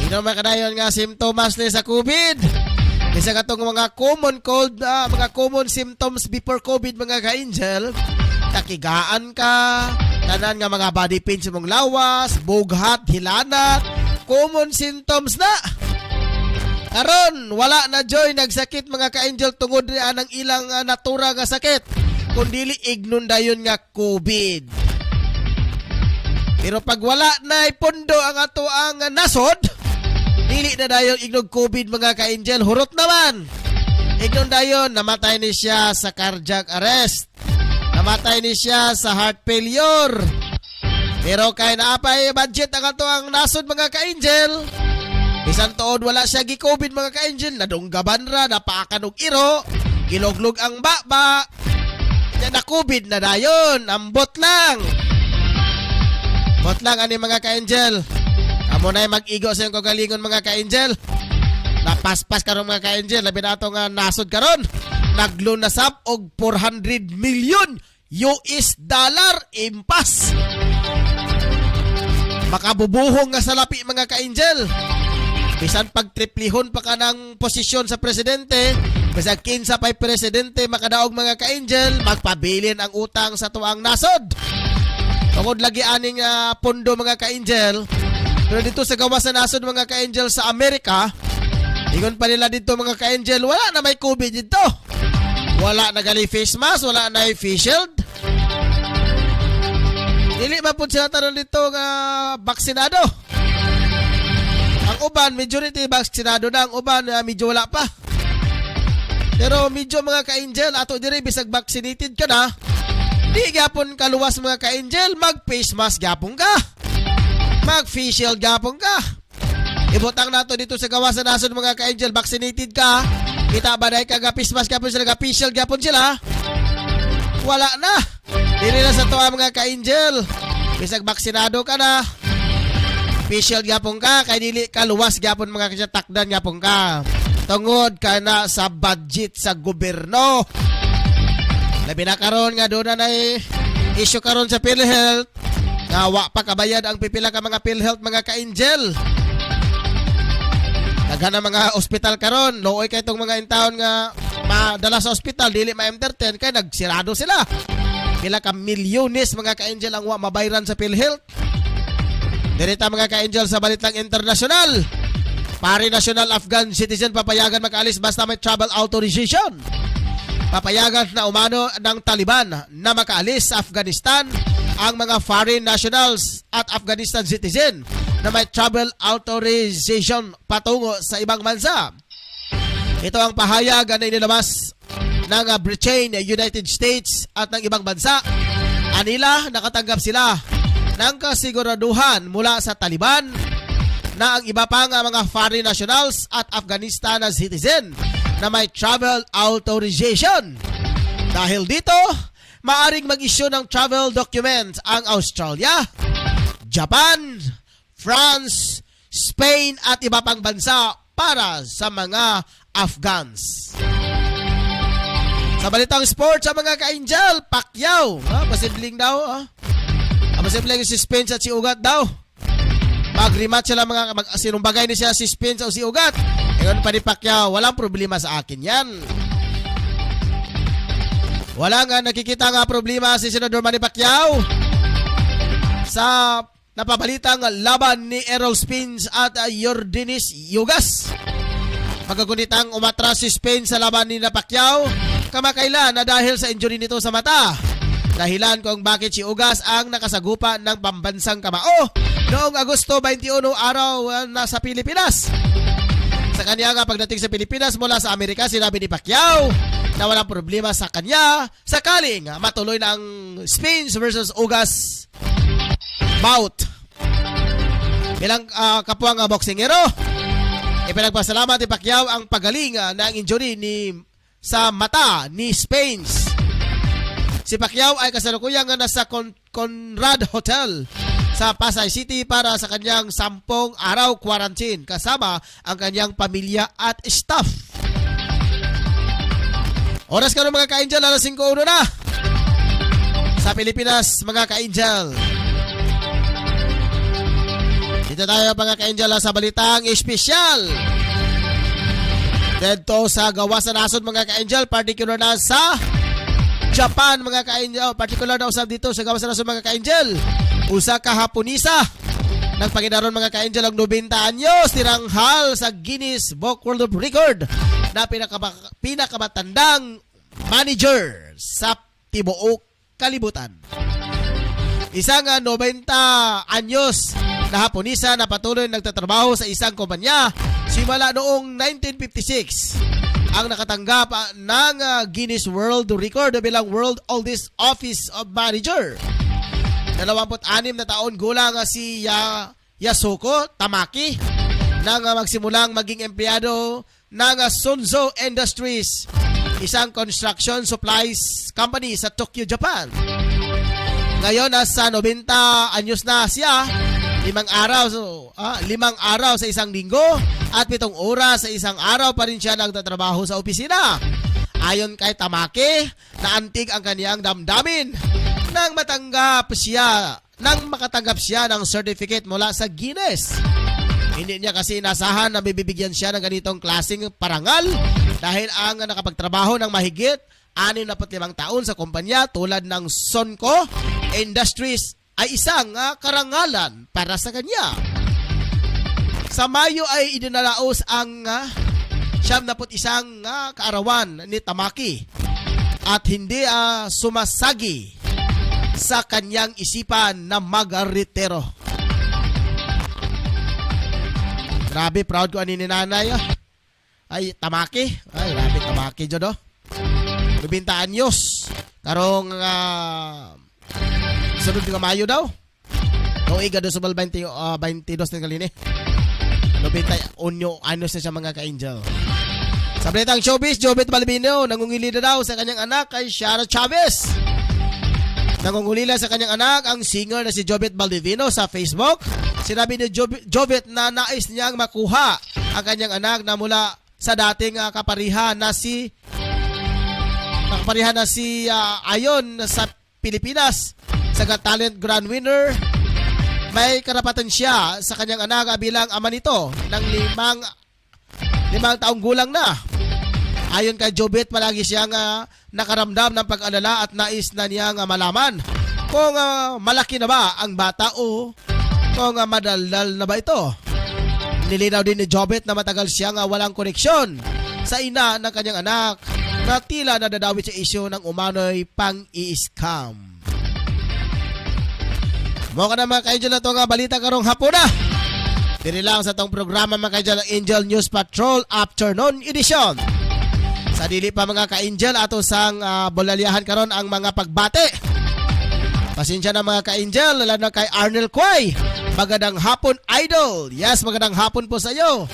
Ino makadayon nga simptomas ni sa COVID. Isa katong mga common cold, mga common symptoms before COVID mga ka-angel, takigaan ka, tanan nga mga body pains mong lawas, bughat, hilanat, common symptoms na. Karon wala na joy nagsakit mga ka-angel tungod ni anang ilang natura nga sakit, kundi ignon dayon nga COVID. Pero pag wala na ipondo ang ato ang nasod, dili na dayon ignog COVID mga ka-angel, hurot naman. Ignon dayon namatay ni siya sa cardiac arrest. Namatay ni siya sa heart failure. Pero kay naapay budget ang ato ang nasod mga ka-angel. Bisan tuod wala siya gi-COVID mga ka-angel, nadunggaban ra, napaakan og iro, giloglog ang baba. Yan na COVID na dayon, ambot lang. Bot lang ani mga ka-angel. Amo na mag-igo sa iyong kagalingon mga ka-angel. Napaspas karon mga ka-angel, labi na ito nga nasod karon. Naglunasap og 400 million US dollar impas. Makabubuhong nga salapi mga ka-angel. Bisan pagtriplihon pa ka ng posisyon sa presidente, bisag kinsa pa'y presidente makadaog mga ka-angel, magpabilin ang utang sa tuang nasod. Tungod lagi aning pondo mga ka-angel. Pero dito sa gawas sa nasod mga ka-angel sa Amerika, ingon pa nila dito mga ka-angel, wala na may COVID dito. Wala na gali face mask, wala na face shield. Dili man po sila taron dito nga baksinado. Ang uban, majority baksinado na. Ang uban, medyo wala pa. Pero medyo mga ka-angel, ato diri bisag vaccinated ka na, di gyapon kaluwas mga ka-angel, mag-face mask gyapon ka. Mag-face shield gyapon ka. Ibutang nato dito sa gawas sa nasod mga ka-angel, vaccinated ka. Kita ba dahil ka-face mask gyapon sila, ka-face shield gyapon sila? Wala na. Dili na sa tuwa mga ka-angel. Bisag vaksinado ka na, Special gyapon ka kay dili ka luwas gyapon mga takdan gyapon ka. Tungod ka na sa budget sa gobyerno. Labi na karon nga doon na issue karon sa PhilHealth nga wa pa kabayad ang pipila ka mga PhilHealth mga ka-angel. Daghan na mga ospital karon, looy kay itong mga intaon nga madala sa ospital dili ma-entertain kay nagsirado sila. Pila ka milyones mga ka-angel ang wa mabayran sa PhilHealth. Direta mga ka-angel sa balitang internasyonal. Pari national Afghan citizen papayagan mag-alis basta may travel authorization. Papayagan na umano ng Taliban na makaalis sa Afghanistan ang mga foreign nationals at Afghanistan citizen na may travel authorization patungo sa ibang bansa. Ito ang pahayag na inilabas ng Britain, United States at ng ibang bansa. Anila nakatanggap sila ng kasiguraduhan mula sa Taliban na ang iba pang mga foreign nationals at Afghanistan citizen na may travel authorization. Dahil dito, maaring mag-issue ng travel document ang Australia, Japan, France, Spain at iba pang bansa para sa mga Afghans. Sa balitang sports sa mga ka-angel, Pacquiao, posibleng daw, posibleng si Spence at si Ugat daw. Mag-rematch sila mga sinumbagay ni siya si Spence o si Ugat. Ngayon pa ni Pacquiao, walang problema sa akin yan. Wala nga nakikita nga problema si Senador Manny Pacquiao sa napabalitang laban ni Errol Spence at Yordenis Ugas. Magagunitang umatras si Spence sa laban ni Pacquiao kamakailan na dahil sa injury nito sa mata. Dahilan kung bakit si Ugas ang nakasagupa ng pambansang kamao noong Agosto 21 araw nasa Pilipinas. Sa kanya nga pagdating sa Pilipinas mula sa Amerika, sinabi ni Pacquiao na walang problema sa kanya sakaling matuloy na ang Spence versus Ugas bout. Bilang kapwang boksingero, ipinagpasalamat ni Pacquiao ang pagaling ng injury sa mata ni Spence. Si Pacquiao ay kasalukuyang nasa Conrad Hotel sa Pasay City para sa kanyang 10 araw quarantine kasama ang kanyang pamilya at staff. Oras ka mga ka-angel, alas 5:01 na sa Pilipinas mga ka-angel. Dito tayo mga ka-angel sa balitang espesyal. Dito sa gawa sa nasod mga ka-angel, particular na sa Japan mga ka-angel, particular na usab dito sa gawa sa nasod mga ka-angel. Usa ka Haponisa nagpanginaron mga ka-angel ang 90 anyos tiranghal sa Guinness Book World of Record na pinakamatandang manager sa tibuok kalibutan. Isang 90 anyos na Haponisa na patuloy nagtatrabaho sa isang kumpanya simula noong 1956 ang nakatanggap ng Guinness World Record bilang World Oldest Office of Manager. 26 na taon gulang si Yasuko Tamaki nang magsimulang maging empleyado ng Sunzo Industries, isang construction supplies company sa Tokyo, Japan. Ngayon nasa 90 anyos na siya, 5 araw sa isang linggo at 7 oras sa isang araw pa rin siya nagtatrabaho sa opisina. Ayon kay Tamaki, naantig ang kaniyang damdamin nang makatanggap siya ng certificate mula sa Guinness. Hindi niya kasi inasahan na bibigyan siya ng ganitong klaseng parangal dahil ang nakapagtrabaho ng mahigit 65 taon sa kumpanya tulad ng Sunco Industries ay isang karangalan para sa kanya. Sa Mayo ay idinalaos ang 71 kaarawan ni Tamaki at hindi sumasagi sa kanyang isipan na mag-retiro. Grabe, proud ko ani ni nanay. Ay, Tamaki. Ay, grabe, Tamaki dyan, 90 anyos. Karong sunod nga Mayo daw. Noong igado sa 22 ng kalini. 91 anyos na siya mga ka-angel. Sa balitang showbiz, Jobet Balbino nangungili na daw sa kanyang anak kay Shara Chavez. Nangungulila sa kanyang anak ang singer na si Jobet Baldivino sa Facebook. Sinabi ni Jovit na nais niyang makuha ang kanyang anak na mula sa dating kaparihan na si Ayon sa Pilipinas. Sa Got Talent Grand Winner, may karapatan siya sa kanyang anak bilang ama nito ng limang taong gulang na. Ayon kay Jobit, palagi siyang nakaramdam ng pag-alala at nais na niyang malaman kung malaki na ba ang bata o kung madaldal na ba ito. Nilinaw din ni Jobit na matagal siyang walang koneksyon sa ina ng kanyang anak na tila nadadawit sa isyu ng umano'y pang-i-scam. Mo ka na mga ka-Angel na itong balita karong hapon na. Dili lang sa itong programa mga ka-Angel ng Angel News Patrol Afternoon Edition. Sa dili pa mga ka-Angel ato sang bulalyahan karon ang mga pagbate. Pasensya na mga ka-Angel, lalo na kay Arnel Quay. Magandang hapon, Idol. Yes, magandang hapon po sa iyo,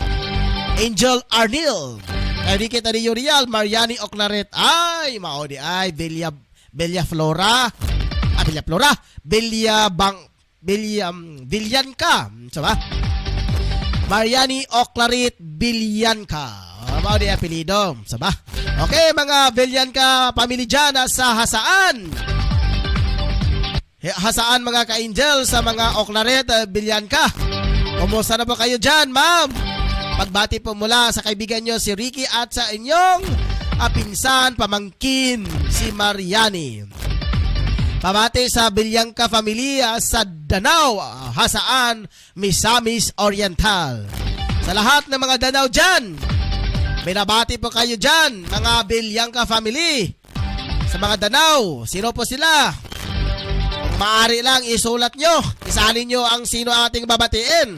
Angel Arnel. Kay Ricky Tarillo Real, Mariani Oclaret. Ay, maodi ay Bella Flora. Villanca. Saba? Mariani Oclaret Villanca. Maodi apelido. Saba? Okay, mga Villanca family dyan sa Hasaan. Hasaan mga ka-Angel sa mga Oclaret Villanca. Kumusta na po kayo dyan, ma'am? Pagbati po mula sa kaibigan nyo si Ricky at sa inyong pinsan, pamangkin, si Mariani. Pabati sa Villanca familia sa Danau, Hasaan, Misamis Oriental. Sa lahat ng mga Danau dyan, binabati po kayo dyan, mga Villanca family. Sa mga Danau, sino po sila? Kung maaari lang, isulat nyo. Isalin nyo ang sino ating babatiin.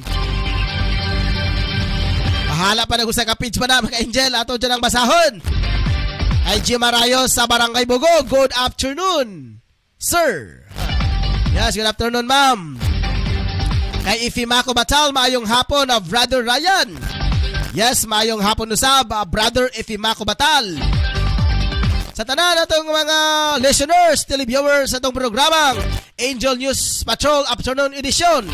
Bahala pa na gusto ka-page pa na mga Angel. Ato dyan ang basahon. Ay G. Marayos sa Barangay Bugo. Good afternoon, sir. Yes, good afternoon, ma'am. Kay Ifimako Batal, maayong hapon of Brother Ryan. Yes, maayong hapon usab, Brother Ifimako Batal. Sa tanan natong mga listeners, televiewers sa itong programang Angel News Patrol Afternoon Edition.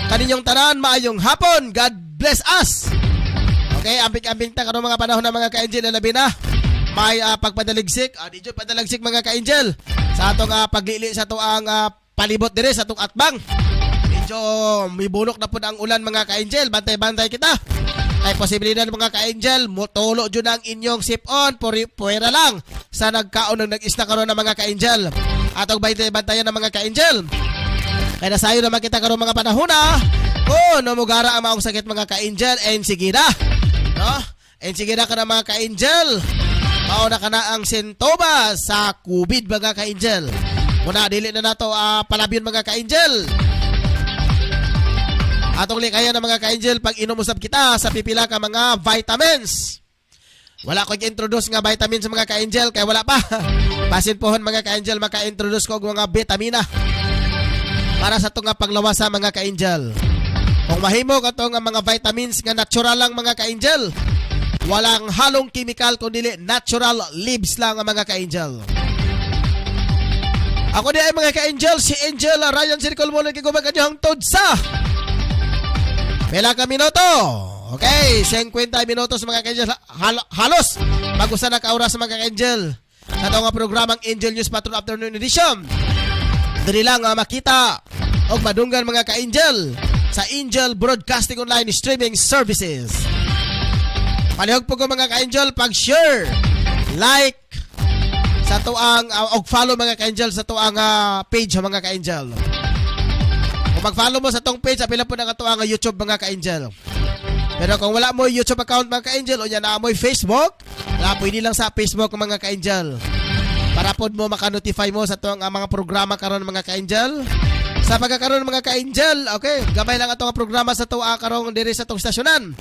Kaninyong tanan, maayong hapon. God bless us. Okay, ambing-ambing ta karong mga panahon ng mga ka-Angel na labi na. May pagpadaligsik, DJ padalagsik mga ka-Angel. Sa atong paglili sa itong palibot dire sa itong atbang. Medyo may bulok na po ang ulan mga ka-Angel. Bantay-bantay kita. Ay posibilidad mga ka-Angel, mutulo dyan ang inyong sip-on, puwera lang sa nagkaon ng nag-isna karon ng mga ka-Angel. Atong bantay-bantayan ng mga ka-Angel. Kaya nasayo naman kita karon mga panahon na, namugara ang maong sakit mga ka-Angel, and sige na. No? And sige na ka na mga ka-Angel. Mauna ka na ang sintomas sa COVID mga ka-Angel. Muna, dili na nato palabyon mga ka-Angel. Atong likaya ng mga ka-Angel, pag inumusap kita sa pipila ka mga vitamins. Wala ko i-introduce nga vitamins sa mga ka-Angel, kaya wala pa. Pasin pohon mga ka-Angel, maka-introduce ko mga vitamina para sa itong paglawas sa mga ka-Angel. Kung mahimo ka itong mga vitamins nga natural lang mga ka-Angel, walang halong chemical kundi natural leaves lang ang mga ka-Angel. Ako di ay mga ka-Angel, si Angel Ryan Circle mo lang kiguman kanyang todsa. Pela ka minuto. Okay, 50 minutos mga ka-Angel. Halos mag-usa na ka-oras mga ka-Angel sa itong programang Angel News Patrol Afternoon Edition. Dali lang makita o madunggan mga ka-Angel sa Angel Broadcasting Online Streaming Services. Palihog po ko mga ka-Angel pag-share, like sa tuang og follow mga ka-Angel sa tuang page mga ka-Angel. Kung mag-follow mo sa tong page, apila po na katuang YouTube mga ka-Angel. Pero kung wala mo YouTube account mga ka-Angel o yan na mo Facebook, pwede lang sa Facebook mga ka-Angel. Para po mo maka-notify mo sa itong mga programa karon mga ka-Angel. Sa pagkakaroon mga ka-Angel, okay, gamay lang itong programa sa itong karong diri sa itong stasyonan.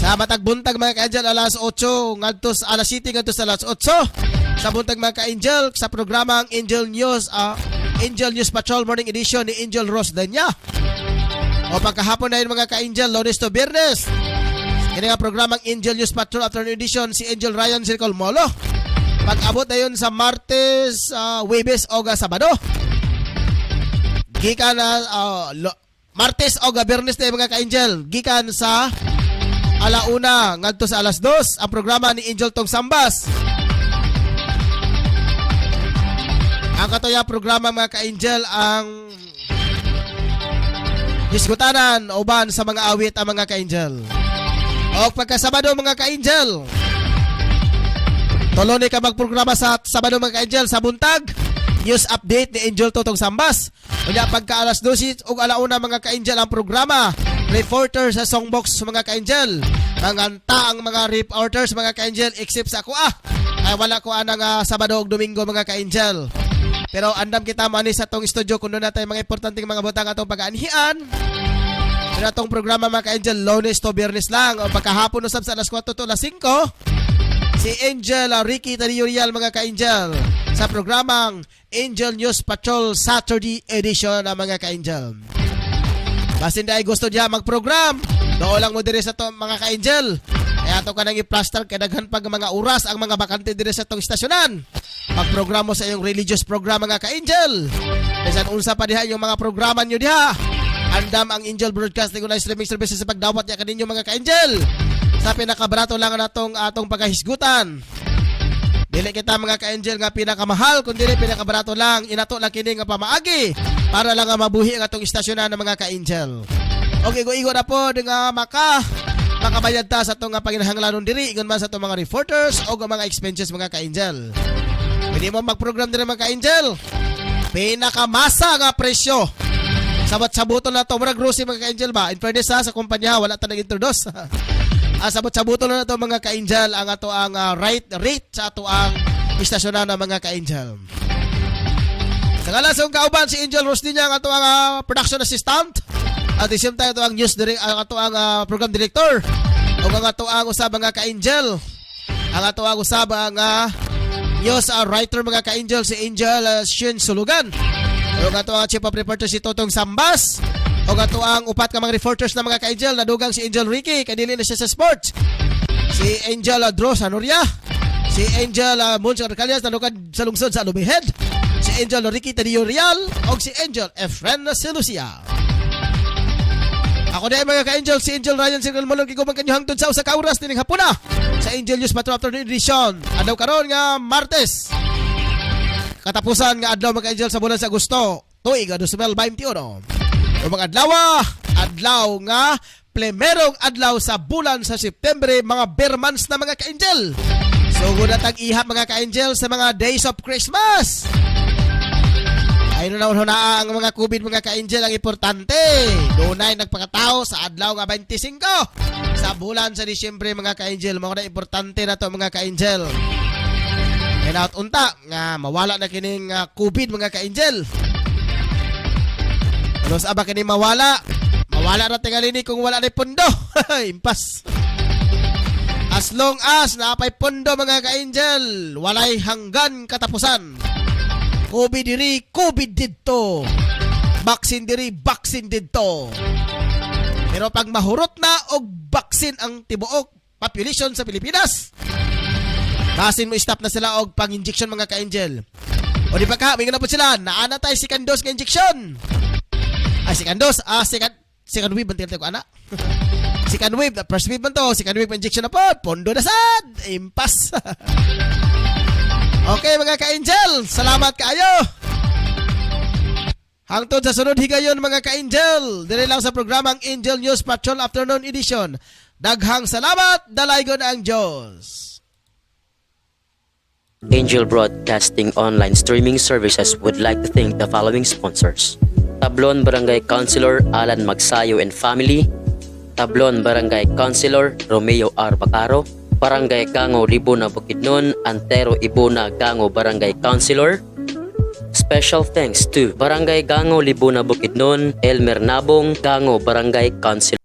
Sa matag buntag mga ka-Angel, alas 8, ngadtos alas 7, ngadtos alas 8. Sa buntag mga ka-Angel, sa programang Angel News, Angel News Patrol Morning Edition ni Angel Rose Danya. O pagkahapon na yun mga ka-Angel, Lunes to Biyernes. Kini nga programang Angel News Patrol Afternoon Edition si Angel Ryan Circle Molo. Pag-abot na yun sa Martes, Webes o Sabado. Gika na Martes o Biyernes na mga ka-angel. Gikan sa alauna ngadto sa alas 2 ang programa ni Angel Tong Sambas. Ang katuya programa mga ka-angel ang Hisgutanan uban sa mga awit ang mga ka-angel. O pagka Sabado mga ka-angel, tulo ni ka magprograma sa Sabado mga ka-angel sa buntag. News update ni Angel Totong Sambas. Unya pagka alas 12 ug alauna mga ka-angel ang programa. Reporter sa Songbox mga ka-angel. Manganta ang mga reporters mga ka-angel except sa ako ay wala ko anang Sabado ug Domingo mga ka-angel. Pero andam kita mani sa tong studio kuno natay mga importanteng mga butang atong pag-aanhian. Pero atong programa mga ka-angel Lunes to Biyernes lang o pagkahapon usab sa alas 4 to alas 5. Si Angel Ricky Tadiyorial mga ka-angel sa programang Angel News Patrol Saturday edition ng mga ka-angel. Basin dahil gusto niya mag-program, doon lang mo dire sa to mga ka-angel. Kaya ito ka nang i-plaster kaya daghan pag mga oras ang mga bakante dire sa tong istasyonan. Magprogramo sa iyong religious program mga ka-angel. Bisan unsa pa diha yung mga programa nyo diha. Andam ang Angel Broadcasting Online Streaming Services sa pagdawat niya kaninyo mga ka-angel. Sa pinakabarato lang natong atong pagkahisgutan. Dili kita mga ka-angel nga pinakamahal kundi pinakabarato lang inato lang kini nga pamaagi para lang nga mabuhi ang atong istasyonan ng mga ka-angel. Okay, igo na po nga makabayad ta sa itong panginahanglanon diri ingon man sa itong mga reporters o mga expenses mga ka-angel. Pwede mo mag-program din mga ka-angel. Pinakamasa nga presyo. Sabat-sabuton na ito. Murag grocery mga ka-angel ba? In fairness sa kumpanya, wala ta nag-introduce. Sabat-sabuton na ito mga ka-angel ang ato ang right rate sa ato ang istasyonan ng mga ka-angel. Sa ngalasong kauban si Angel Rosdinya ang ato ang production assistant. At the same time ito ang news ang ato ang program director. O ang ato ang usab mga ka-angel. Ang ato ang usab ang news writer mga ka-angel si Angel Shin Sulugan. O ang ato ang chief of reporter si Totong Sambas. O ang ato ang upat ka mga reporters na mga ka-angel. Nadugang si Angel Ricky, kanili na siya sa sports. Si Angel Dros Anoria. Si Angel Munch Arcalias nadugang sa lungsod sa Lumihed. Si Angel Ricky Tadiyorial. O si Angel Efren Silucia. Ako na mga ka-angel, si Angel Ryan Single Molong ikaw kanyang hangtod sa usa ka oras dining hapuna sa Angel News Patrol Afternoon Edition. Adlaw karon nga Martes. Katapusan nga adlaw mga ka-angel sa bulan sa Agosto, tuig 2021. O mga adlaw nga primerong adlaw sa bulan sa September, mga bare months na mga ka-angel. So guna tag-ihap mga ka-angel sa mga days of Christmas. Ayun na ang mga COVID mga ka-angel ang importante. Doon ay nagpakatao sa adlaw nga 25 sa bulan sa Disyembre mga ka-angel. Mga importante na to mga ka-angel. Kaya naot unta nga mawala na kining COVID mga ka-angel. Alos aba kining mawala na tingalini kung wala na pundo. Impas. As long as naapay pundo mga ka-angel, walay hanggan katapusan. COVID diri, COVID dito. Baksin diri, baksin dito. Pero pag mahurot na og baksin ang tibuok population sa Pilipinas, basin mo stop na sila og pang-injection mga ka-angel. O di ba ka, may na po sila, naana tayo second dose nga injection. Second dose, second wave, bantil tayo ko anak. Second wave, first wave man to, second wave injection na po, pondo na sad, impas. Okay mga ka-angel, salamat kaayo. Hangtod sa sunod higayon mga ka-angel, dire lang sa programang Angel News Patrol Afternoon Edition. Daghang salamat, dalaygon ang Diyos. Angel Broadcasting Online Streaming Services would like to thank the following sponsors. Tablon Barangay Councilor Alan Magsayo and Family, Tablon Barangay Councilor Romeo R. Bacaro, Barangay Gango Libuna Bukidnon, Antero Ibuna Gango Barangay Councilor. Special thanks to Barangay Gango Libuna Bukidnon, Elmer Nabong Gango Barangay Councilor.